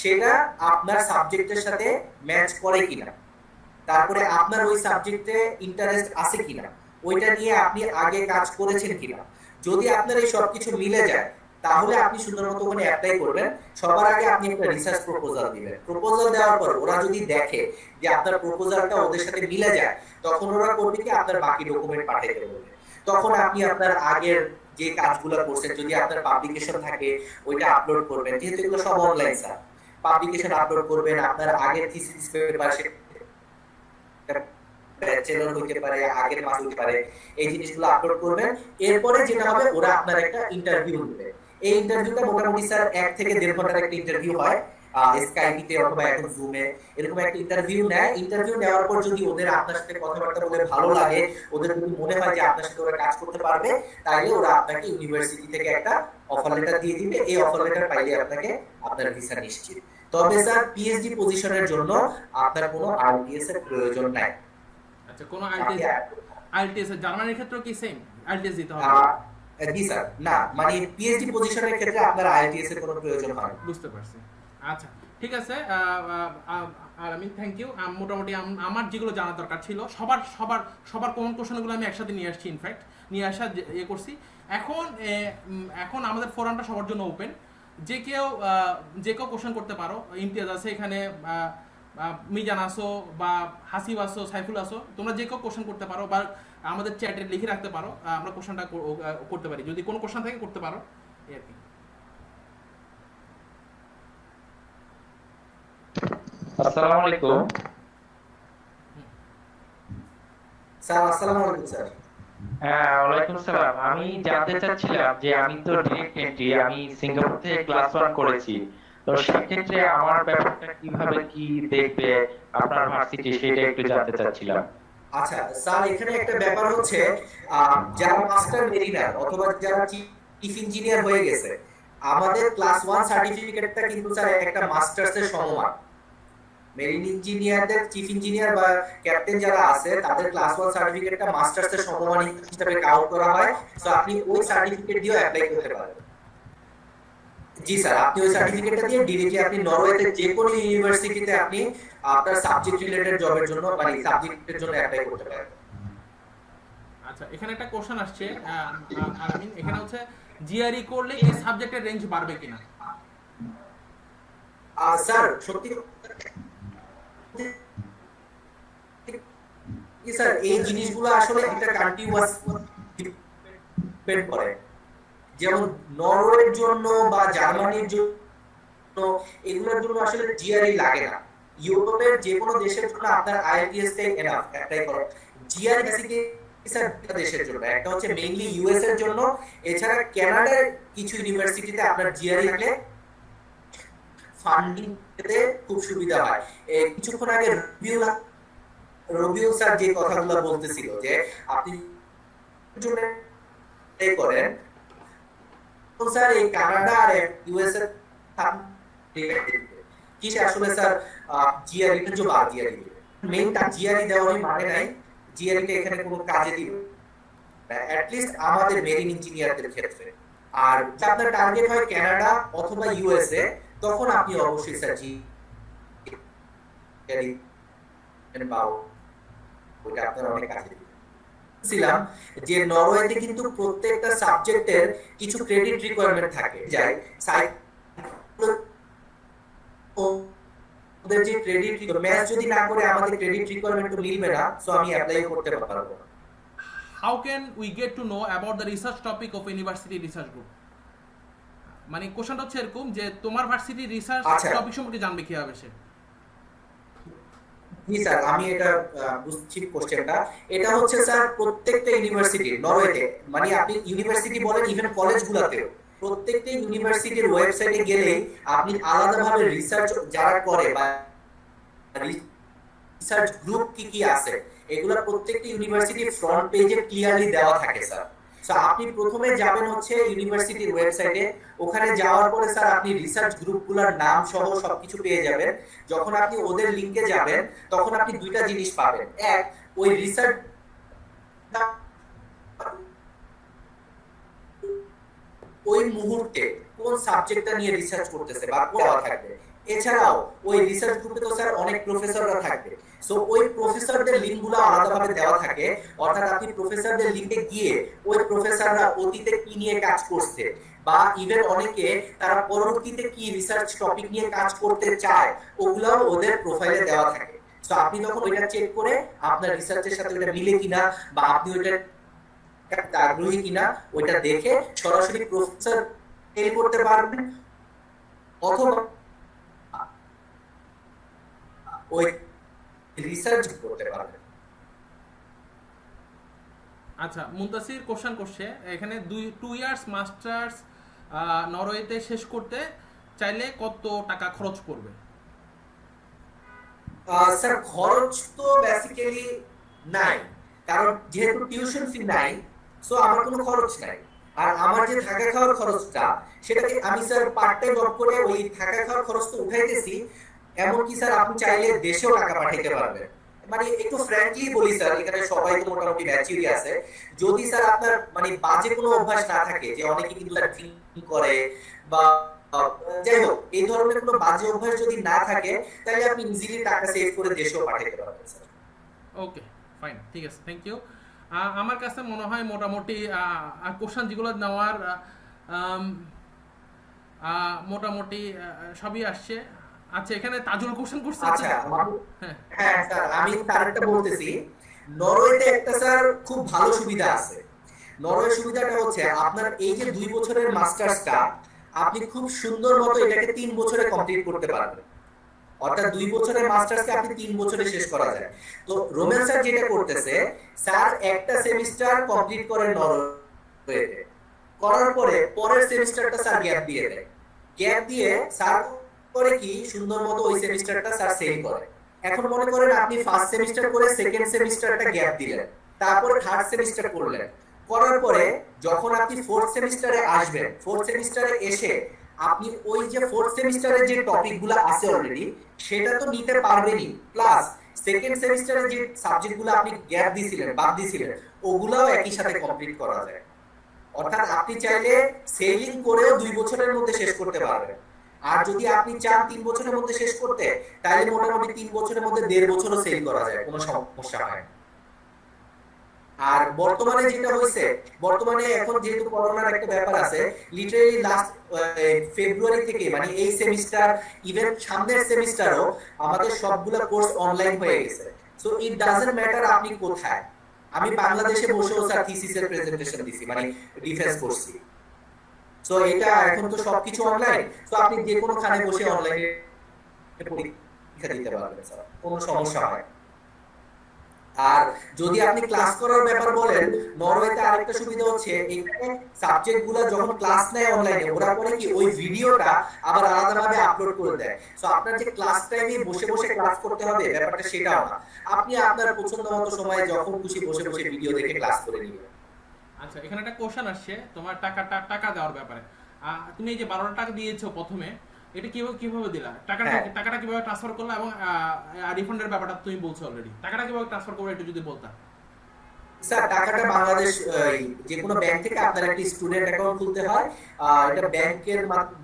Speaker 3: সেটা আপনার সাবজেক্টের সাথে ম্যাচ করে কিনা, তারপরে আপনার ওই সাবজেক্টে ইন্টারেস্ট আছে কিনা, ওইটা নিয়ে আপনি আগে কাজ করেছেন কিনা। যদি আপনার এই সবকিছু মিলে যায় তাহলে আপনি সুন্দর মতো ওখানে অ্যাপ্লাই করবেন। সবার আগে আপনি একটা রিসার্চ প্রপোজাল দিবেন। প্রপোজাল দেওয়ার পর ওরা যদি দেখে যে আপনার প্রপোজালটা ওদের সাথে মিলে যায়, তখন ওরা করবে কি আপনার বাকি ডকুমেন্ট পাঠাতে বলবে। তখন আপনি আপনার আগের যে কাজগুলো করছেন, যদি আপনার পাবলিকেশন থাকে ওইটা আপলোড করবেন, যেহেতু এগুলো সব অনলাইন স্যার। পাবলিকেশন আপলোড করবেন, আপনার আগের থিসিস পেপার ব্যাচেলর হতে পারে, আগের মাস হতে পারে, এই জিনিসগুলো আপলোড করবেন। এরপরে যেটা হবে ওরা আপনার একটা ইন্টারভিউ নেবে। এই ইন্টারভিউটা মোটামুটি স্যার 1 থেকে 1.5 ঘন্টার একটা ইন্টারভিউ হয়, স্কাইপিতে অথবা এখন জুমে এরকম একটা ইন্টারভিউ নেয়। ইন্টারভিউ নেওয়ার পর যদি ওদের আপনার সাথে কথাবার্তা বলে ভালো লাগে, ওদের যদি মনে হয় যে আপনার সাথে ওরা কাজ করতে পারবে, তাহলে ওরা আপনাকে ইউনিভার্সিটি থেকে একটা অফার লেটার দিয়ে দিবে। এই অফার লেটার পাইলে আপনাকে আপনার ভিসা নিশ্চিত। তবে স্যার পিএইচডি পজিশনের জন্য আপনার কোনো আইএলটিএস এর প্রয়োজন নাই।
Speaker 2: আচ্ছা, কোনো আইএলটিএস জার্মানির ক্ষেত্রে কি সেম আইএলটিএস দিতে হবে?
Speaker 3: জি স্যার, না মানে পিএইচডি পজিশনের ক্ষেত্রে আপনার আইএলটিএস এর কোনো প্রয়োজন হয় না।
Speaker 2: বুঝতে পারছি। আচ্ছা ঠিক আছে, আর আমি থ্যাংক ইউ। মোটামুটি আমার যেগুলো জানার দরকার ছিল সবার সবার সবার কমন কোশ্চেনগুলো আমি একসাথে নিয়ে আসছি, ইনফ্যাক্ট নিয়ে আসা ইয়ে করছি। এখন আমাদের ফোরামটা সবার জন্য ওপেন। যে কেউ কোশ্চেন করতে পারো। ইমতিয়াজ আছে এখানে, মিজান আসো বা হাসিব আসো, সাইফুল আসো, তোমরা যে কেউ কোশ্চেন করতে পারো বা আমাদের চ্যাটে লিখে রাখতে পারো, আমরা কোশ্চেনটা করতে পারি। যদি কোনো কোশ্চেন থাকে করতে পারো, এই আর কি।
Speaker 4: আসসালামু আলাইকুম।
Speaker 3: স্যার আসসালামু আলাইকুম স্যার।
Speaker 4: হ্যাঁ, ওয়ালাইকুম সালাম। আমি জানতে চাচ্ছিলাম যে আমি তো ডিরেক্ট এন্ট্রি, আমি সিঙ্গাপুর থেকে ক্লাস 1 করেছি, তো সেক্ষেত্রে আমার ব্যাপারটা কিভাবে কি দেখবে আপনার ভার্সিটি, সেটা একটু জানতে চাচ্ছিলাম।
Speaker 3: আচ্ছা স্যার, এখানে একটা ব্যাপার হচ্ছে যারা মাস্টার মেরিনার অথবা যারা চিফ ইঞ্জিনিয়ার হয়ে গেছে, আমাদের ক্লাস 1 সার্টিফিকেটটা কিন্তু স্যার একটা মাস্টার্স এর সমান। মেরিন ইঞ্জিনিয়ারদের চিফ ইঞ্জিনিয়ার বা ক্যাপ্টেন যারা আছে তাদের ক্লাস 1 সার্টিফিকেটটা মাস্টার্স এর সমান হিসেবে কাউন্ট করা হয়। সো আপনি ওই সার্টিফিকেট দিয়ে অ্যাপ্লাই করতে পারেন। জি স্যার, আপনি ওই সার্টিফিকেটটা দিয়ে ডিরেক্টলি আপনি নরওয়েতে যে কোনো ইউনিভার্সিটিতে আপনি আপনার সাবজেক্ট রিলেটেড জবের জন্য মানে সাবজেক্টের জন্য অ্যাপ্লাই করতে পারেন।
Speaker 2: আচ্ছা, এখানে একটা কোশ্চেন আসছে আলামিন, এখানে হচ্ছে জিআরই করলে এই সাবজেক্টের রেঞ্জ বাড়বে কিনা?
Speaker 3: স্যার সত্যি স্যার এই জিনিসগুলো আসলে একটা কন্টিনিউয়াস ডিপেন্ড করে। যেমন নরওয়ের জন্য বা জার্মানির জন্য এগুলোর জন্য আসলে জিআরই লাগে না। ইউরোপের যে কোনো দেশের জন্য আপনার আইএলটিএস টাই এনাফ অ্যাপ্লাই করা। জিআরই বেসিক্যালি স্যার দুটো দেশের জন্য, একটা হচ্ছে মেইনলি ইউএস এর জন্য, এছাড়া কানাডার কিছু ইউনিভার্সিটিতে আপনার জিআরই থাকলে ফান্ডিং পেতে খুব সুবিধা হয়। কিছুক্ষণ আগে রবিউল স্যার যে কথাগুলো বলতেছিল যে আপনি করেন স্যার এই কানাডা আর ইউএস এর কি আসলে স্যার জিআরই টা জবাব জিআরই মেইন টা জিআরই দেওয়ার মানে নাই, জিআরই টা এখানে কোনো কাজে দিবে না অ্যাট লিস্ট আমাদের মেরিন ইঞ্জিনিয়ারদের ক্ষেত্রে। আর আপনার টার্গেট হয় কানাডা অথবা ইউএসএ, তখন আপনি অবশ্যই স্যার জিআরই পাও, ওটা আপনার অনেক কাজে দিবে। ছিলাম যে নরওয়েতে কিন্তু প্রত্যেকটা সাবজেক্টের কিছু ক্রেডিট রিকোয়ারমেন্ট থাকে, যায় ওদের যে ক্রেডিট ম্যাচ যদি না করে আমাদের ক্রেডিট রিকোয়ারমেন্ট তো মিলবে না, সো আমি অ্যাপ্লাই করতে পারবো না।
Speaker 2: How can we get to know about the research topic of university research group? মানে কোশ্চেনটা হচ্ছে এরকম যে তোমার ভার্সিটি রিসার্চ টপিক সম্পর্কে জানবে কিভাবে সে?
Speaker 3: জি স্যার, আমি এটা বুঝছি কোশ্চেনটা। এটা হচ্ছে স্যার প্রত্যেকটা ইউনিভার্সিটি নরওয়েতে, মানে আপনি ইউনিভার্সিটি বলেন ইভেন কলেজগুলোতেও প্রত্যেকটা ইউনিভার্সিটির ওয়েবসাইটে গেলে আপনি আলাদাভাবে রিসার্চ যারা করে বা রিসার্চ গ্রুপ কি কি আছে এগুলো প্রত্যেকটা ইউনিভার্সিটির ফ্রন্ট পেজে ক্লিয়ারলি দেওয়া থাকে স্যার। সো আপনি প্রথমে যাবেন হচ্ছে ইউনিভার্সিটির ওয়েবসাইটে, ওখানে যাওয়ার পরে স্যার আপনি রিসার্চ গ্রুপগুলোর নাম সহ সবকিছু পেয়ে যাবেন। যখন আপনি ওদের লিংকে যাবেন তখন আপনি দুইটা জিনিস পাবেন, এক ওই রিসার্চ ওই মুহূর্তে কোন সাবজেক্টটা নিয়ে রিসার্চ করতেছে বা দেওয়া থাকবে। এছাড়াও ওই রিসার্চ গ্রুপে তো স্যার অনেক প্রফেসররা থাকবে, সো ওই প্রফেসরদের লিংকগুলো আলাদাভাবে দেওয়া থাকে। অর্থাৎ আপনি প্রফেসরদের লিংকে গিয়ে ওই প্রফেসররা অতীতে কি নিয়ে কাজ করছে বা ইভেন অনেকে তারা পরবর্তীতে কি রিসার্চ টপিক নিয়ে কাজ করতে চায় ওগুলাও ওদের প্রোফাইলে দেওয়া থাকে। সো আপনি তখন ওইটা চেক করে আপনার রিসার্চের সাথে ওটা মিলে কিনা বা আপনি ওইটা আগ্রহী কিনা ওইটা দেখে সরাসরি প্রফেসর মেল করতে পারবেন, অথবা ওই রিসার্চ করতে পারবেন।
Speaker 2: আচ্ছা, মুনতাসির কোশ্চেন করছে এখানে 2 ইয়ার্স মাস্টার্স নরওয়েতে শেষ করতে চাইলে কত টাকা খরচ পড়বে?
Speaker 3: স্যার খরচ তো বেসিক্যালি নাই, কারণ যেহেতু টিউশন ফি নাই, সো আমার কোনো খরচ নাই। আর আমার যে থাকা খাওয়ার খরচটা সেটাকে আমি স্যার পার্ট টাইম জব করে ওই থাকা খাওয়ার খরচ তো উঠাইতেছি। এমনকি স্যার আপনি চাইলে দেশেও টাকা পাঠাইতে পারবেন। মানে একটু ফ্র্যাঙ্কলি বলি স্যার, এখানে সবাই তো মোটামুটি ম্যাচিউরি আছে। যদি স্যার আপনার মানে বাজে কোনো অভ্যাস না থাকে, যে অনেকে কিন্তু ড্রিঙ্ক করে বা যাই হোক এই ধরনের কোনো বাজে অভ্যাস যদি না থাকে, তাহলে আপনি ইজিলি টাকা সেভ করে দেশেও পাঠাইতে পারবেন স্যার।
Speaker 2: ওকে ফাইন, ঠিক আছে, থ্যাংক ইউ। আমার কাছে মনে হয় মোটামুটি কোশ্চেন যেগুলো নেওয়ার মোটামুটি সবই আসছে। আচ্ছা, এখানে তাজুল কোশ্চেন করছে।
Speaker 3: আচ্ছা
Speaker 2: হ্যাঁ
Speaker 3: হ্যাঁ স্যার, আমি তার একটা বলতেছি। নরওয়েতে একটা স্যার খুব ভালো সুবিধা আছে। নরওয়ে সুবিধাটা হচ্ছে আপনার এই যে 2 বছরের মাস্টার্সটা আপনি খুব সুন্দর মতো এটাকে 3 বছরে কমপ্লিট করতে পারবেন। অর্থাৎ 2 বছরের মাস্টার্সকে আপনি 3 বছরে শেষ করা যায়। তো রোমেন স্যার যেটা করতেছে, স্যার একটা সেমিস্টার কমপ্লিট করে নরওয়েতে, করার পরে পরের সেমিস্টারটা স্যার গ্যাপ দিয়ে দেয়। গ্যাপ দিয়ে স্যার করে কি সুন্দর মতো ওই সেমিস্টারটা স্যার সেম করে। এখন মনে করেন আপনি ফার্স্ট সেমিস্টার করে সেকেন্ড সেমিস্টারটা গ্যাপ দিলেন, তারপরে থার্ড সেমিস্টার করলেন, করার পরে যখন আপনি ফোর্থ সেমিস্টারে আসবেন, ফোর্থ সেমিস্টারে এসে আপনি ওই যে ফোর্থ সেমিস্টারে যে টপিকগুলো আছে অলরেডি সেটা তো নিতে পারবেনই, প্লাস সেকেন্ড সেমিস্টারে যে সাবজেক্টগুলো আপনি গ্যাপ দিয়েছিলেন বাদ দিয়েছিলেন ওগুলাও একই সাথে কমপ্লিট করা যায়। অর্থাৎ আপনি চাইলে সেলিং করেও 2 বছরের মধ্যে শেষ করতে পারবেন। আর যদি আপনি চান 3 বছরের মধ্যে শেষ করতে, তাহলে মোটামুটি 3 বছরের মধ্যে 1.5 বছরও সেল করা যায়, কোনো সমস্যা হয় না। আর বর্তমানে যেটা হয়েছে, বর্তমানে এখন যেহেতু করোনার একটা ব্যাপার আছে, লিটারালি লাস্ট ফেব্রুয়ারি থেকে মানে এই সেমিস্টার ইভেন সামনের সেমিস্টারও আমাদের সবগুলো কোর্স অনলাইন হয়ে গেছে। সো ইট ডাজন্ট ম্যাটার আপনি কোথায়। আমি বাংলাদেশে বসেও স্যার থিসিসের প্রেজেন্টেশন দিছি, মানে ডিফেন্স করছি। সো এটা এখন তো সবকিছু অনলাইন, সো আপনি যে কোনো খানে বসে অনলাইনে পরীক্ষা দিতে পারবেন স্যার, কোনো সমস্যা হয়। আর যদি আপনি ক্লাস করার ব্যাপার বলেন, নরওয়েতে আরেকটা সুবিধা হচ্ছে এখানে সাবজেক্টগুলো যখন ক্লাস নেয় অনলাইনে, ওরা করে কি ওই ভিডিওটা আবার আলাদাভাবে আপলোড করে দেয়। সো আপনার যে ক্লাস টাইমে বসে বসে ক্লাস করতে হবে ব্যাপারটা সেটাও না, আপনি আপনার পছন্দ মতো সময়ে যখন খুশি বসে বসে ভিডিও দেখে ক্লাস করে নেবেন।
Speaker 2: আচ্ছা, এখানে একটা কোশ্চেন আসছে তোমার টাকা দেওয়ার ব্যাপারে। তুমি এই যে 12 টাকা দিয়েছো প্রথমে, এটা কিভাবে দিলা? টাকাটা কিভাবে ট্রান্সফার করলা এবং রিফান্ডের ব্যাপারটা তুমি বলছো অলরেডি, টাকাটা কিভাবে ট্রান্সফার করবে একটু যদি বলতা।
Speaker 3: স্যার টাকাটা বাংলাদেশ যে কোনো ব্যাংক থেকে আপনার একটা স্টুডেন্ট অ্যাকাউন্ট খুলতে হয়। এটা ব্যাংকের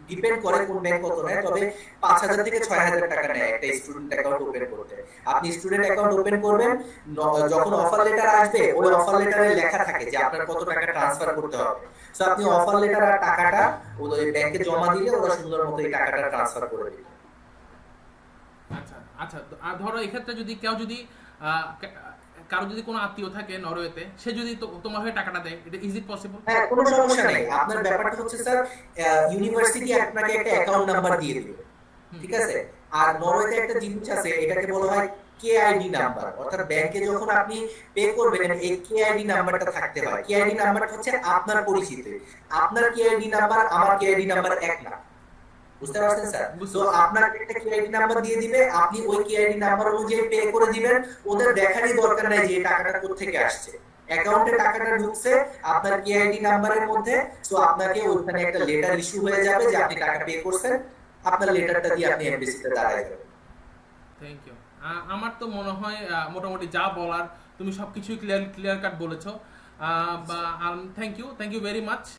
Speaker 3: ডিপেন্ড করে কোন ব্যাংক কত নেয়, তবে 5,000 থেকে 6,000 টাকা নেয় একটা স্টুডেন্ট অ্যাকাউন্ট ওপেন করতে। আপনি স্টুডেন্ট অ্যাকাউন্ট ওপেন করবেন, যখন অফার লেটার আসবে ওই অফার লেটারে লেখা থাকে যে আপনার কত টাকা ট্রান্সফার করতে হবে। সো আপনি অফার লেটার আর টাকাটা ওই ব্যাংকে জমা দিলে ওরা সুন্দর মতো এই টাকাটা ট্রান্সফার করে দিবে।
Speaker 2: আচ্ছা আচ্ছা, আর ধরো এক্ষেত্রে যদি কেউ যদি কারো যদি কোনো আত্মীয় থাকে নরওয়েতে, সে যদি তোমার হয়ে টাকাটা দেয়, এটা ইজ ইট পসিবল?
Speaker 3: হ্যাঁ, কোনো সমস্যা নেই। আপনার ব্যাপারটা হচ্ছে স্যার ইউনিভার্সিটি আপনাকে একটা অ্যাকাউন্ট নাম্বার দিয়ে দিবে, ঠিক আছে? আর নরওয়েতে একটা জিনিস আছে, এটাকে বলা হয় কেআইডি নাম্বার। অর্থাৎ ব্যাংকে যখন আপনি পে করবেন এই কেআইডি নাম্বারটা থাকতে হয়। কেআইডি নাম্বারটা হচ্ছে আপনার পরিচিত। আপনার কেআইডি নাম্বার আমার কেআইডি নাম্বার এক না, বুঝতে পারছেন স্যার? তো আপনাকে একটা কেআইডি নাম্বার দিয়ে দিবে, আপনি ওই কেআইডি নাম্বার অনুযায়ী পে করে দিবেন। ওদের দেখারই দরকার নাই যে এই টাকাটা কোথা থেকে আসছে, অ্যাকাউন্টে টাকাটা ঢুকছে আপনার কেআইডি নাম্বারের মধ্যে। সো আপনাকে ওখানে একটা লেটার ইস্যু হয়ে যাবে যে আপনি টাকা পে করছেন, আপনার লেটারটা দিয়ে আপনি এমবেসিতে দাঁড়ায় যাবেন।
Speaker 2: Thank you. আমার তো মনে হয় মোটামুটি যা বলার তুমি সবকিছুই ক্লিয়ার কাট বলেছো। Thank you very much.